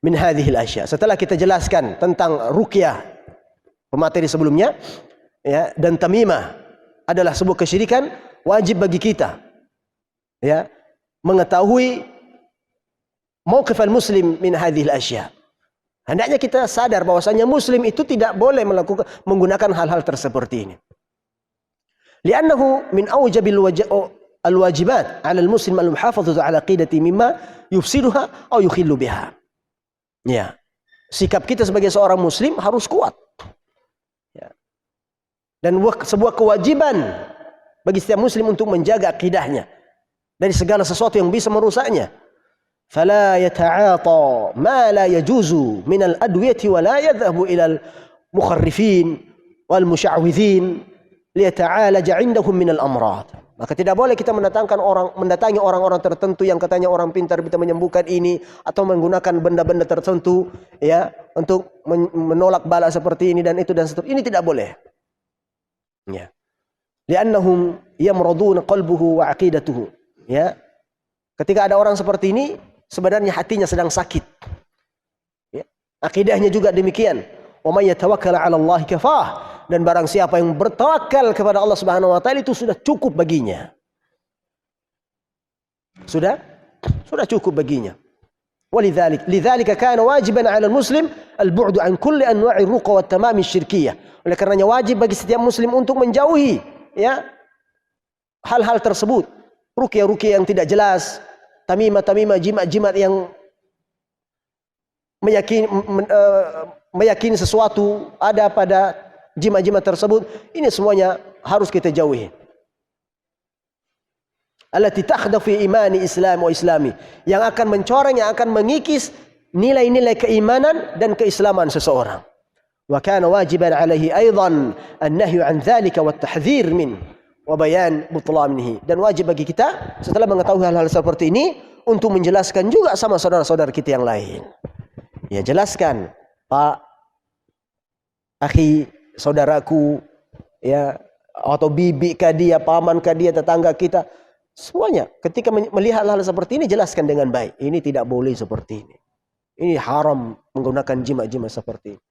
من هذه الأشياء. Setelah kita jelaskan tentang ruqyah pemateri sebelumnya, ya, dan tamimah adalah sebuah kesyirikan, wajib bagi kita, ya, mengetahui mauqif al-muslim min hadhihi al-asya'. Hendaknya kita sadar bahwasanya muslim itu tidak boleh menggunakan hal-hal seperti ini. Li'annahu min awjabil al-wajibat 'ala al-muslim al-muhafazatu 'ala aqidati mimma yufsiduha aw yukhillu biha. Ya. Sikap kita sebagai seorang muslim harus kuat. Ya. Dan sebuah kewajiban bagi setiap muslim untuk menjaga akidahnya dari segala sesuatu yang bisa merusaknya. فلا يتعاطى ما لا يجوز من الأدوية ولا يذهب إلى المخرفين والمشعوذين ليتعالج عندهم من الأمراض. Maka tidak boleh kita mendatangi orang-orang tertentu yang katanya orang pintar bisa menyembuhkan ini atau menggunakan benda-benda tertentu, ya, untuk menolak bala seperti ini dan itu dan seterusnya. Ini tidak boleh. Ya. Li'annahum yamraduna qalbuhu wa aqidatuhu. Ya. Ketika ada orang seperti ini, sebenarnya hatinya sedang sakit. Ya. Akidahnya juga demikian. Wa may yatawakkal 'ala Allah kafah. Dan barang siapa yang bertawakal kepada Allah Subhanahu wa taala itu sudah cukup baginya. Sudah cukup baginya. Lidzalika kana wajiban 'ala al-muslim al-bu'du an kulli anwa'i ar-ruqa wat tamam asy-syirkiyah. Oleh karenanya wajib bagi setiap muslim untuk menjauhi, ya, hal-hal tersebut. Ruqyah-ruqyah yang tidak jelas, tamimah-tamimah, jimat-jimat yang meyakini sesuatu ada pada jimat-jimat tersebut, ini semuanya harus kita jauhi. Allati takhda fi imani Islam wa islami, yang akan mencoreng, yang akan mengikis nilai-nilai keimanan dan keislaman seseorang. Wa kana wajiban alaihi aidan an-nahyu an dzalika wat tahdhir min wa bayan butlanihi. Dan wajib bagi kita setelah mengetahui hal-hal seperti ini untuk menjelaskan juga sama saudara-saudara kita yang lain. Ya, jelaskan, Pak, akhi, saudaraku, ya, atau bibi kah dia, paman kah dia, tetangga kita, Semuanya. Ketika melihat hal seperti ini, jelaskan dengan baik. Ini tidak boleh seperti ini. Ini haram menggunakan jima-jima seperti ini.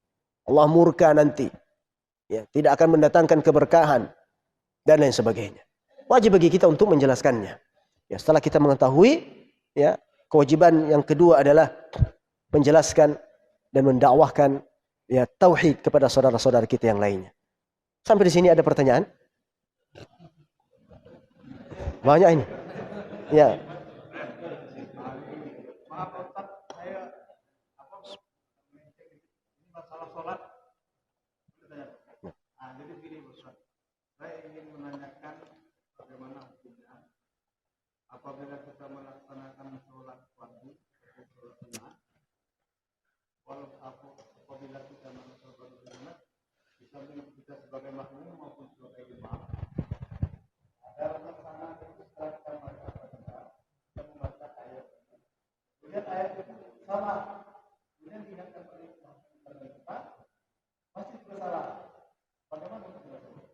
Allah murka nanti. Ya, tidak akan mendatangkan keberkahan. Dan lain sebagainya. Wajib bagi kita untuk menjelaskannya. Ya, setelah kita mengetahui, ya, kewajiban yang kedua adalah menjelaskan dan mendakwahkan, ya, tauhid kepada saudara-saudara kita yang lainnya. Sampai di sini ada pertanyaan? Banyak ini. Ya. Masalah sholat. Jadi begini Ustaz, saya ingin menanyakan bagaimana hukumnya apabila kita melaksanakan sholat wajib atau sholat sunnah. Apabila kita melaksanakan sholat sunnah, di samping kita sebagai makmum maupun sebagai imam, dalam pelaksanaan itu setelah kita membaca Fatihah, kita membaca ayat. Kemudian ayat itu sama, kemudian diingatkan oleh kita masih bersalah. Bagaimana menjelaskan?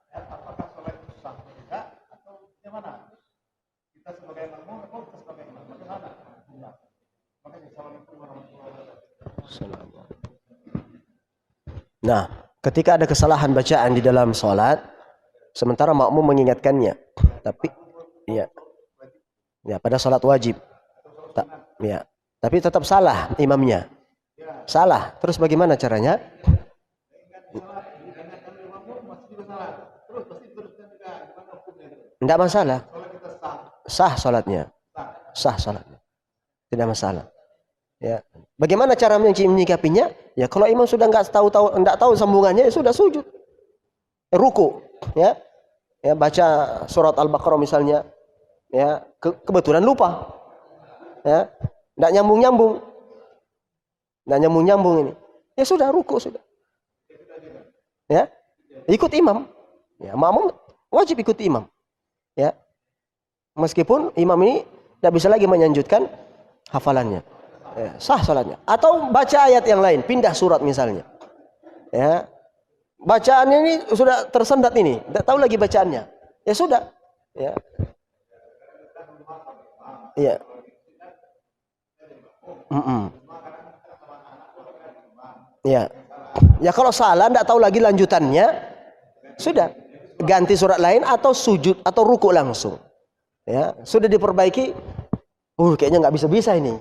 Apakah sholat itu sah atau tidak, atau bagaimana? Kita sebagai makmum atau kita sebagai imam? Bagaimana? Makanya assalamualaikum warahmatullahi wabarakatuh. Nah, ketika ada kesalahan bacaan di dalam sholat, sementara makmum mengingatkannya, tapi ya pada sholat wajib, ya, tapi tetap salah imamnya, salah. Terus bagaimana caranya? Tidak masalah, sah sholatnya, sah sholatnya, tidak masalah. Ya, bagaimana cara menyikapinya? Ya, kalau imam sudah nggak tahu sambungannya, ya sudah sujud, ruku, ya, baca surat Al-Baqarah misalnya, ya, kebetulan lupa, ya, nggak nyambung ini, ya sudah ruku sudah, ya, ikut imam, ya, makmum wajib ikut imam, ya, meskipun imam ini tidak bisa lagi melanjutkan hafalannya. Ya, sah salatnya. Atau baca ayat yang lain, pindah surat misalnya. Ya. Bacaannya ini sudah tersendat ini, tidak tahu lagi bacaannya. Ya sudah. Ya. Iya. Ya. Ya kalau salah tidak tahu lagi lanjutannya, sudah ganti surat lain atau sujud atau ruku langsung. Ya, sudah diperbaiki. Kayaknya nggak bisa ini.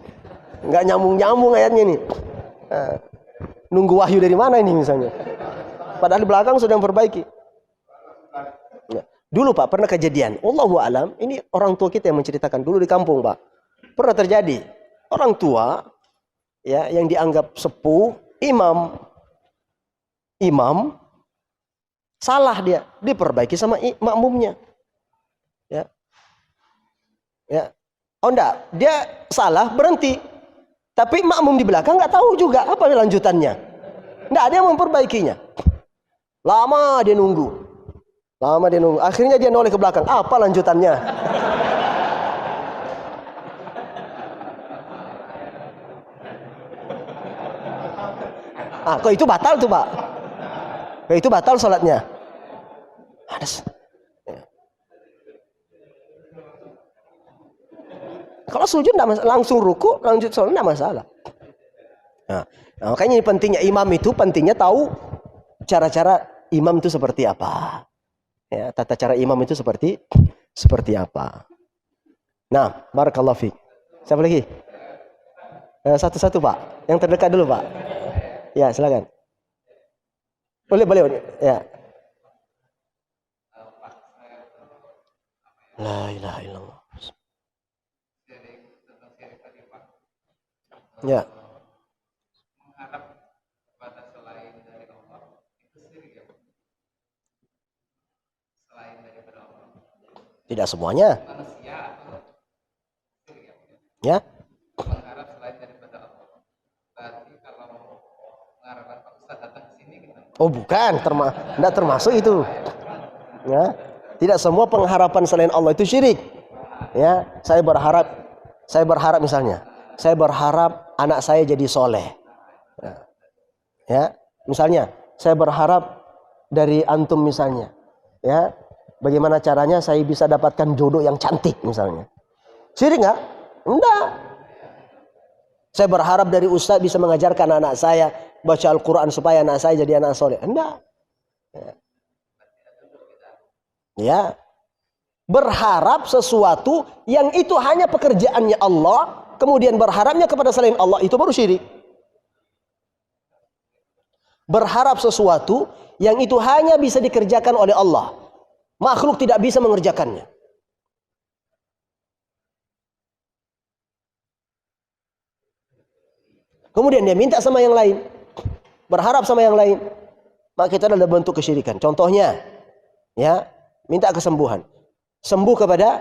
Nggak nyambung ayatnya nih. Nunggu wahyu dari mana ini misalnya. Padahal di belakang sudah memperbaiki. Ya. Dulu Pak pernah kejadian. Wallahu alam. Ini orang tua kita yang menceritakan dulu di kampung Pak. Pernah terjadi. Orang tua ya yang dianggap sepuh, imam salah dia. Diperbaiki sama makmumnya. Ya. Ya. Oh enggak, dia salah berhenti. Tapi makmum di belakang nggak tahu juga apa lanjutannya. Nggak ada yang memperbaikinya. Lama dia nunggu. Akhirnya dia noleh ke belakang. Apa lanjutannya? Kok itu batal tuh Pak? Kok itu batal sholatnya? Kalau sujud langsung ruku, lanjut sholat tidak masalah. Nah, makanya ini pentingnya imam itu, pentingnya tahu cara-cara imam itu seperti apa. Ya, tata cara imam itu seperti apa. Nah, barakallahu fiik. Siapa lagi? Satu-satu Pak. Yang terdekat dulu Pak. Ya, silakan. Boleh. Ya. La ilaha illallah. Ya. Mengharap kepada selain dari Allah itu syirik ya. Selain daripada Allah. Tidak semuanya. Manusia atau syirik ya. Mengharap selain daripada Allah. Berarti kalau mengharapkan Pak Ustaz datang ke sini gitu. Oh, bukan, tidak termasuk itu. Ya. Tidak semua pengharapan selain Allah itu syirik. Ya, saya berharap misalnya, saya berharap anak saya jadi soleh. Ya, misalnya, saya berharap dari antum misalnya, ya, Bagaimana caranya saya bisa dapatkan jodoh yang cantik misalnya. Syirik nggak? Enggak. Saya berharap dari ustaz bisa mengajarkan anak saya baca Al-Quran supaya anak saya jadi anak soleh. Enggak. Ya. Berharap sesuatu yang itu hanya pekerjaannya Allah, kemudian berharapnya kepada selain Allah, itu baru syirik. Berharap sesuatu yang itu hanya bisa dikerjakan oleh Allah. Makhluk tidak bisa mengerjakannya. Kemudian dia minta sama yang lain. Berharap sama yang lain. Maka itu adalah bentuk kesyirikan. Contohnya, ya, minta kesembuhan.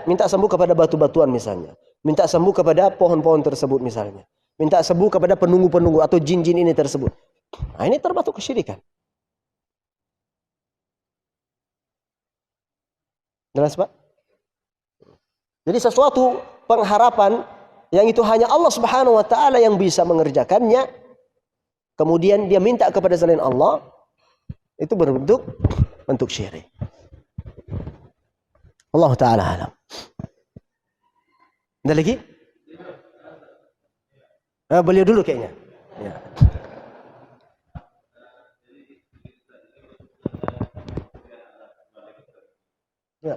Minta sembuh kepada batu-batuan misalnya. Minta sembuh kepada pohon-pohon tersebut misalnya. Minta sembuh kepada penunggu-penunggu atau jin-jin ini tersebut. Nah, ini termasuk kesyirikan. Jelas, Pak? Jadi sesuatu pengharapan yang itu hanya Allah Subhanahu wa taala yang bisa mengerjakannya, kemudian dia minta kepada selain Allah, itu berbentuk syirik. Allah taala alam. Ada lagi? Beliau dulu kayaknya. Ya. Ya.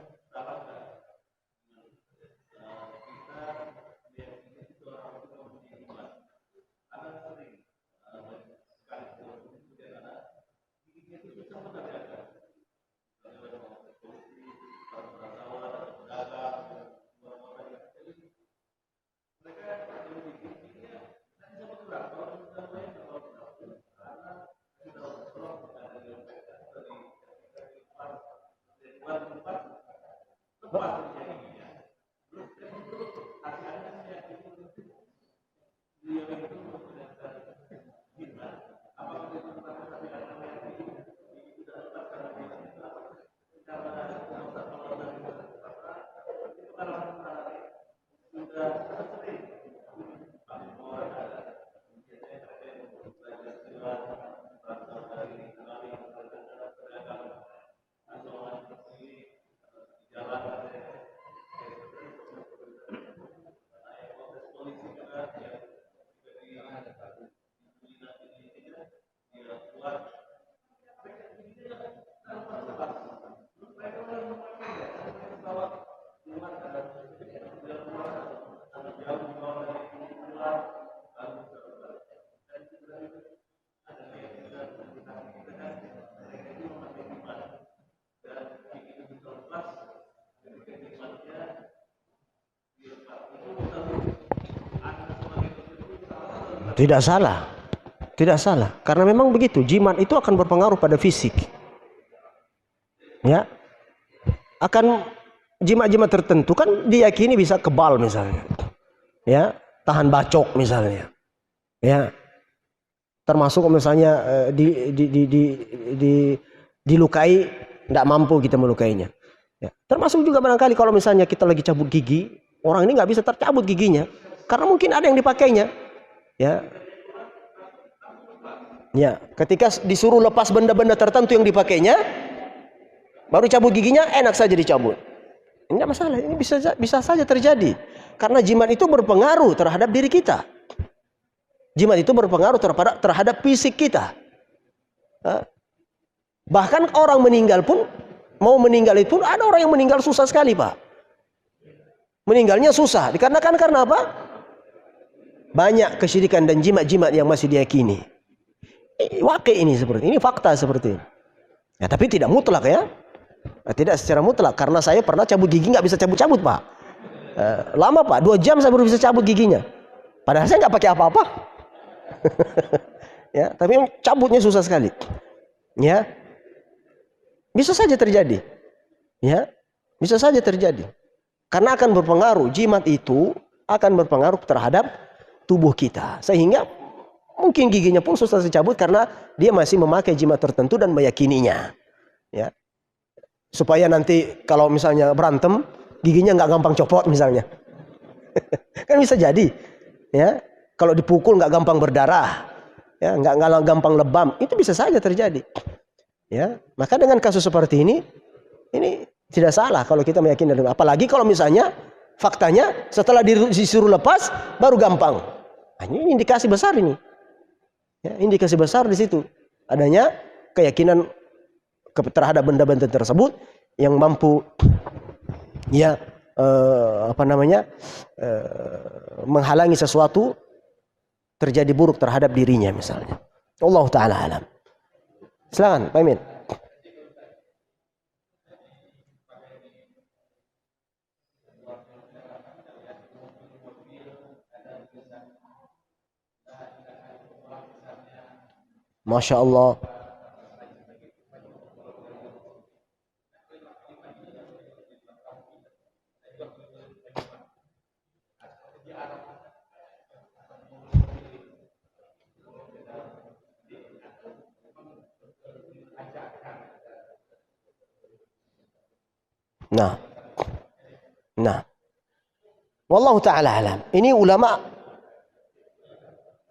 Tidak salah. Tidak salah. Karena memang begitu. Jimat itu akan berpengaruh pada fisik. Ya. Akan jimat-jimat tertentu kan diyakini bisa kebal misalnya. Ya. Tahan bacok misalnya. Ya. Termasuk misalnya dilukai, tidak mampu kita melukainya. Ya. Termasuk juga barangkali kalau misalnya kita lagi cabut gigi, orang ini nggak bisa tercabut giginya. Karena mungkin ada yang dipakainya. Ya. Ya, ketika disuruh lepas benda-benda tertentu yang dipakainya, baru cabut giginya enak saja dicabut. Ini tidak masalah, ini bisa saja terjadi. Karena jimat itu berpengaruh terhadap diri kita. Jimat itu berpengaruh terhadap fisik kita. Bahkan orang meninggal pun, mau meninggal itu ada orang yang meninggal susah sekali, Pak. Meninggalnya susah, dikarenakan karena apa? Banyak kesyirikan dan jimat-jimat yang masih diyakini. Wakil ini seperti ini, fakta seperti ini. Ya, tapi tidak mutlak ya. Tidak secara mutlak, karena saya pernah cabut gigi nggak bisa cabut-cabut, Pak. Lama, Pak, 2 jam saya baru bisa cabut giginya. Padahal saya nggak pakai apa-apa. Ya, tapi cabutnya susah sekali. Ya, bisa saja terjadi. Ya, bisa saja terjadi. Karena akan berpengaruh, jimat itu akan berpengaruh terhadap tubuh kita, sehingga mungkin giginya pun susah dicabut karena dia masih memakai jimat tertentu dan meyakininya. Ya, supaya nanti kalau misalnya berantem giginya nggak gampang copot misalnya. Kan bisa jadi. Ya, kalau dipukul nggak gampang berdarah. Ya, nggak gampang lebam. Itu bisa saja terjadi. Ya, maka dengan kasus seperti ini Tidak salah kalau kita meyakini. Apalagi kalau misalnya faktanya setelah disuruh lepas baru gampang. Nah, ini indikasi besar ini. Ya, indikasi besar di situ adanya keyakinan terhadap benda-benda tersebut yang mampu ya menghalangi sesuatu terjadi buruk terhadap dirinya misalnya. Allah taala alam. Silakan, Pak Imin. Masya Allah. Nah, wallahu taala alam. Ini ulama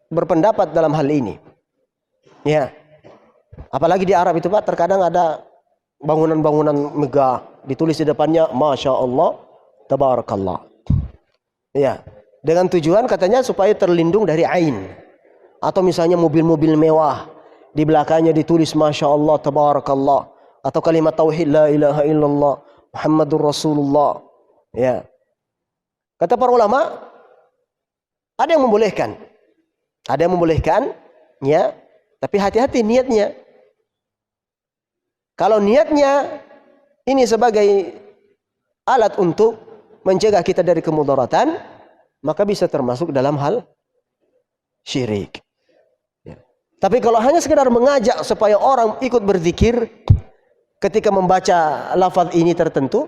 berpendapat dalam hal ini. Ya, apalagi di Arab itu Pak, terkadang ada bangunan-bangunan megah, ditulis di depannya Masya Allah, Tabarakallah. Ya, dengan tujuan katanya supaya terlindung dari ain. Atau misalnya mobil-mobil mewah, di belakangnya ditulis Masya Allah, Tabarakallah. Atau kalimat tauhid la ilaha illallah Muhammadur Rasulullah. Ya. Kata para ulama, ada yang membolehkan. Ada yang membolehkan, ya. Tapi hati-hati niatnya. Kalau niatnya ini sebagai alat untuk mencegah kita dari kemudaratan, maka bisa termasuk dalam hal syirik. Ya. Tapi kalau hanya sekedar mengajak supaya orang ikut berzikir ketika membaca lafaz ini tertentu,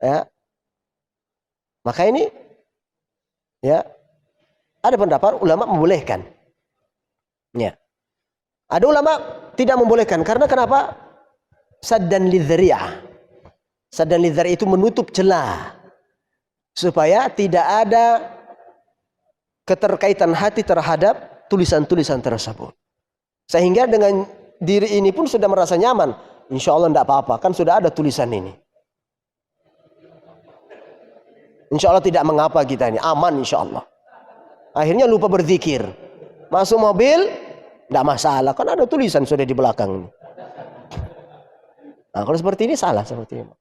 ya, maka ini, ya, ada pendapat ulama membolehkan. Ya. Ada ulama tidak membolehkan karena kenapa? Saddan lidzari'ah. Saddan lidzari'ah itu menutup celah supaya tidak ada keterkaitan hati terhadap tulisan-tulisan tersebut. Sehingga dengan diri ini pun sudah merasa nyaman. Insya Allah tidak apa-apa, kan sudah ada tulisan ini. Insya Allah tidak mengapa kita ini, aman insya Allah. Akhirnya lupa berzikir. Masuk mobil, tidak masalah, kan ada tulisan sudah di belakang. Nah, kalau seperti ini salah seperti ini.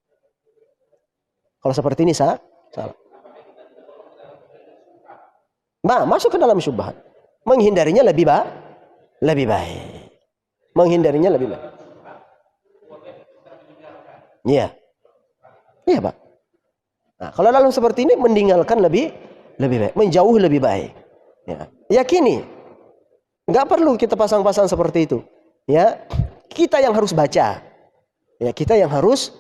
Kalau seperti ini salah. Nah, masuk ke dalam syubhat. Menghindarinya lebih baik. Menghindarinya lebih baik. Iya. Iya, Pak. Nah, kalau dalam seperti ini meninggalkan lebih baik, menjauh lebih baik. Ya. Yakini. Enggak perlu kita pasang-pasang seperti itu. Ya. Kita yang harus baca. Ya, kita yang harus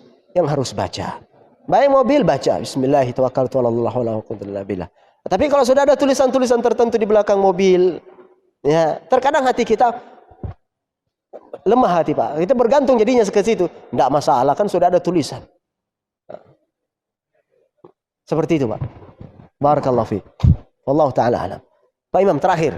baca. Baik mobil baca Bismillahirrahmanirrahim. Tapi kalau sudah ada tulisan-tulisan tertentu di belakang mobil, ya, terkadang hati kita lemah hati, Pak. Kita bergantung jadinya ke situ. Enggak masalah, kan sudah ada tulisan. Seperti itu, Pak. Barakallahu fiik. Wallahu taala alam. Pak Imam terakhir.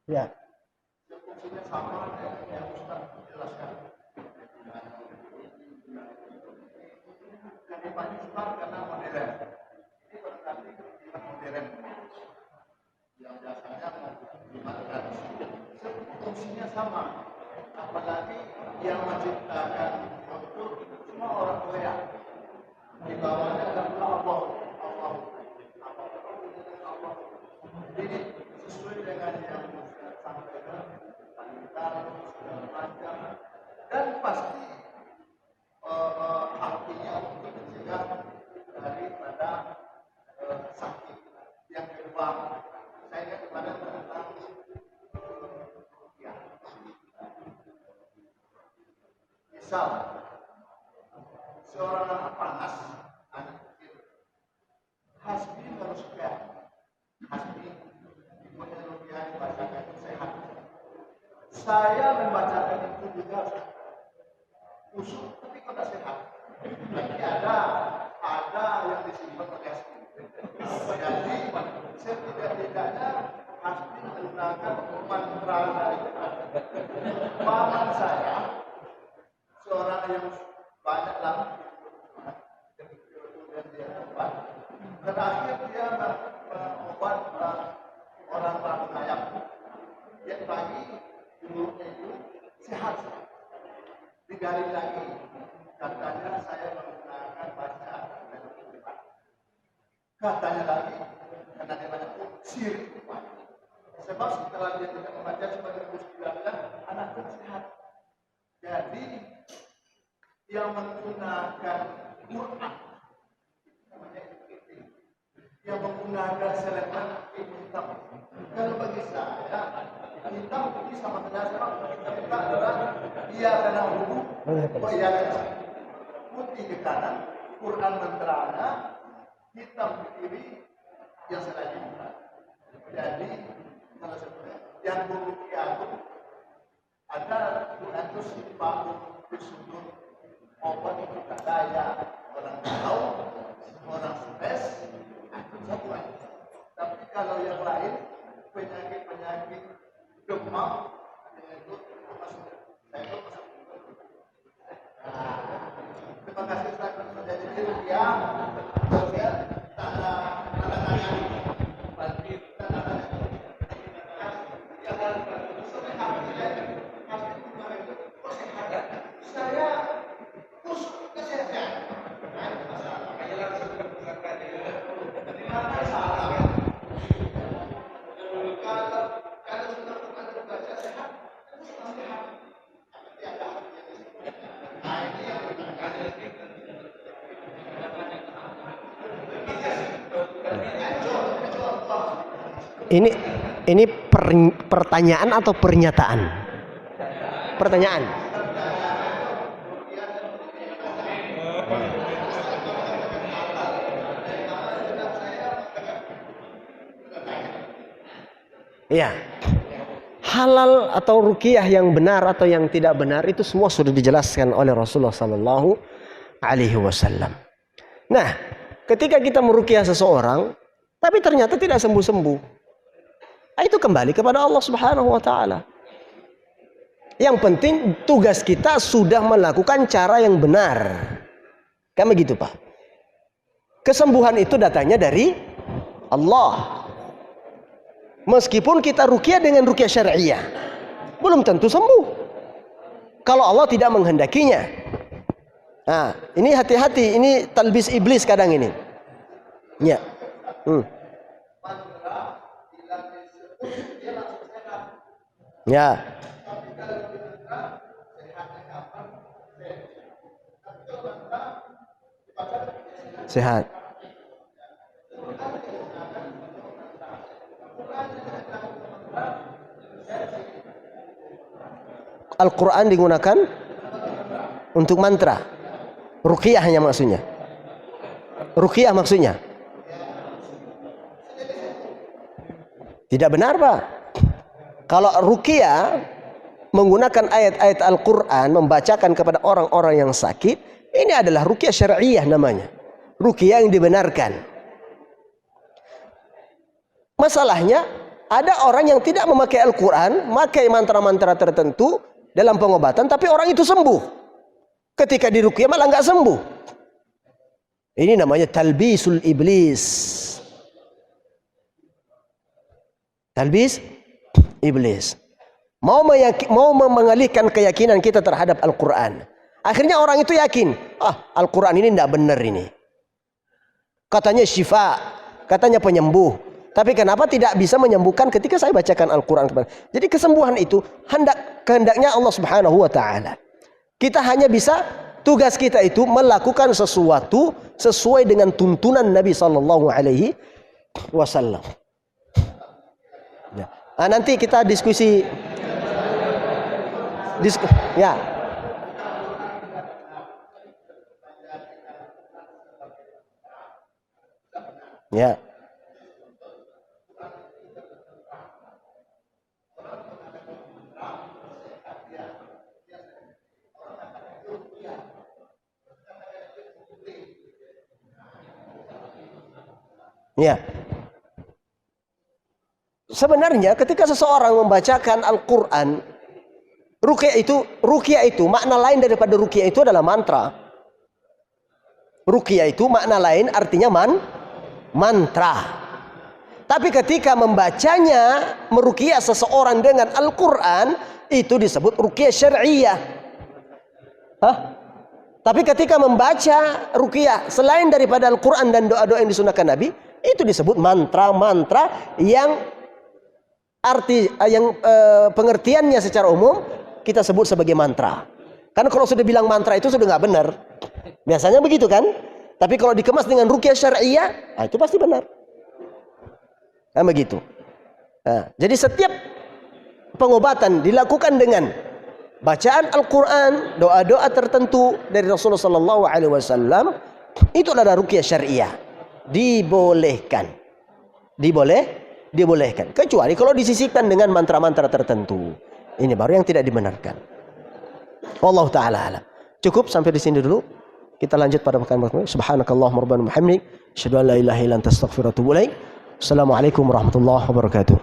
Ya. Fungsinya sama, apalagi yang menciptakan itu semua orang Korea. Di bawahnya adalah Allah. Ini sesuai dengan yang saya sampaikan, segala macam, dan pasti artinya untuk mencegah daripada sakit. Yang kedua, saya ingat kepada tentang misal seorang anak panas, anak kecil, hasbi harus sehat. Hasbi dibuatnya rupiah dibacakan sehat. Saya membacakan itu juga usul, tapi kok tidak sehat. Nanti ada yang disimpan pakai hasbi. Jadi setidak-tidaknya hasbi menggunakan mantra itu. Paman saya seorang yang banyak lama, kemudian dia obat. Terakhir dia obat orang rambut ayam. Dia bagi mulutnya itu sehat. Digali lagi, katanya saya menggunakan bacaan dan Al-Quran. Katanya lagi, karena dia banyak syirik. Sebab setelah dia tidak membaca sebagai muslim, anaknya sehat. Jadi yang menggunakan Quran, namanya itu, yang menggunakan seleman hitam. Kalau bagi saya, hitam putih sama dengan kita adalah dia karena hukum, dia karena putih ke kanan, Quran menteranya, hitam ke kiri, yang selain itu. Jadi kalau sebenarnya yang berukiah itu ada Quran itu sifat di sudut obat itu daya orang tahu, orang stres, itu satu aja. Tapi kalau yang lain penyakit demam itu masuk. Saya itu masuk. Terima kasih Ustaz. Jadi ya, saya tanda tangan. Ini pertanyaan atau pernyataan? Pertanyaan. Iya. Halal atau ruqyah yang benar atau yang tidak benar itu semua sudah dijelaskan oleh Rasulullah sallallahu alaihi wasallam. Nah, ketika kita meruqyah seseorang tapi ternyata tidak sembuh-sembuh, itu kembali kepada Allah Subhanahu wa taala. Yang penting tugas kita sudah melakukan cara yang benar. Kan begitu, Pak? Kesembuhan itu datangnya dari Allah. Meskipun kita ruqyah dengan ruqyah syariah, belum tentu sembuh kalau Allah tidak menghendakinya. Nah, ini hati-hati, ini talbis iblis kadang ini. Ya. Ya. Sehat. Al-Quran digunakan untuk mantra. Ruqyah hanya maksudnya. Ruqyah maksudnya. Tidak benar, Pak. Kalau ruqyah menggunakan ayat-ayat Al-Quran, membacakan kepada orang-orang yang sakit, ini adalah ruqyah syariah namanya. Ruqyah yang dibenarkan. Masalahnya, ada orang yang tidak memakai Al-Quran, memakai mantra-mantra tertentu dalam pengobatan, tapi orang itu sembuh. Ketika diruqyah malah nggak sembuh. Ini namanya talbisul iblis. Talbis iblis. Mau mengalihkan keyakinan kita terhadap Al-Quran. Akhirnya orang itu yakin, Al-Quran ini tidak benar ini. Katanya syifa, katanya penyembuh. Tapi kenapa tidak bisa menyembuhkan ketika saya bacakan Al-Quran? Jadi kesembuhan itu kehendaknya Allah Subhanahu wa taala. Kita hanya bisa, tugas kita itu melakukan sesuatu sesuai dengan tuntunan Nabi sallallahu alaihi wasallam. Ya. Nah, nanti kita diskusi ya. Ya. Ya. Sebenarnya ketika seseorang membacakan Al-Quran, ruqyah itu makna lain daripada ruqyah itu adalah mantra. Ruqyah itu makna lain artinya mantra. Tapi ketika membacanya, meruqyah seseorang dengan Al-Quran, itu disebut ruqyah syar'iyah. Tapi ketika membaca ruqyah selain daripada Al-Quran dan doa-doa yang disunahkan Nabi, itu disebut mantra-mantra yang pengertiannya secara umum kita sebut sebagai mantra. Karena kalau sudah bilang mantra itu sudah nggak benar. Biasanya begitu kan? Tapi kalau dikemas dengan ruqyah syar'iyah, itu pasti benar. Nah, begitu. Nah, jadi setiap pengobatan dilakukan dengan bacaan Al-Quran, doa-doa tertentu dari Rasulullah SAW, itu adalah ruqyah syar'iyah. Dibolehkan. Dibolehkan. Kecuali kalau disisipkan dengan mantra-mantra tertentu. Ini baru yang tidak dibenarkan. Wallahu ta'ala alam. Cukup sampai di sini dulu. Kita lanjut pada pekan berikutnya. Subhanakallahumma rabbana bihamdik, asyhadu an la ilaha illa anta astaghfiruka wa atubu ilaik. Assalamualaikum warahmatullahi wabarakatuh.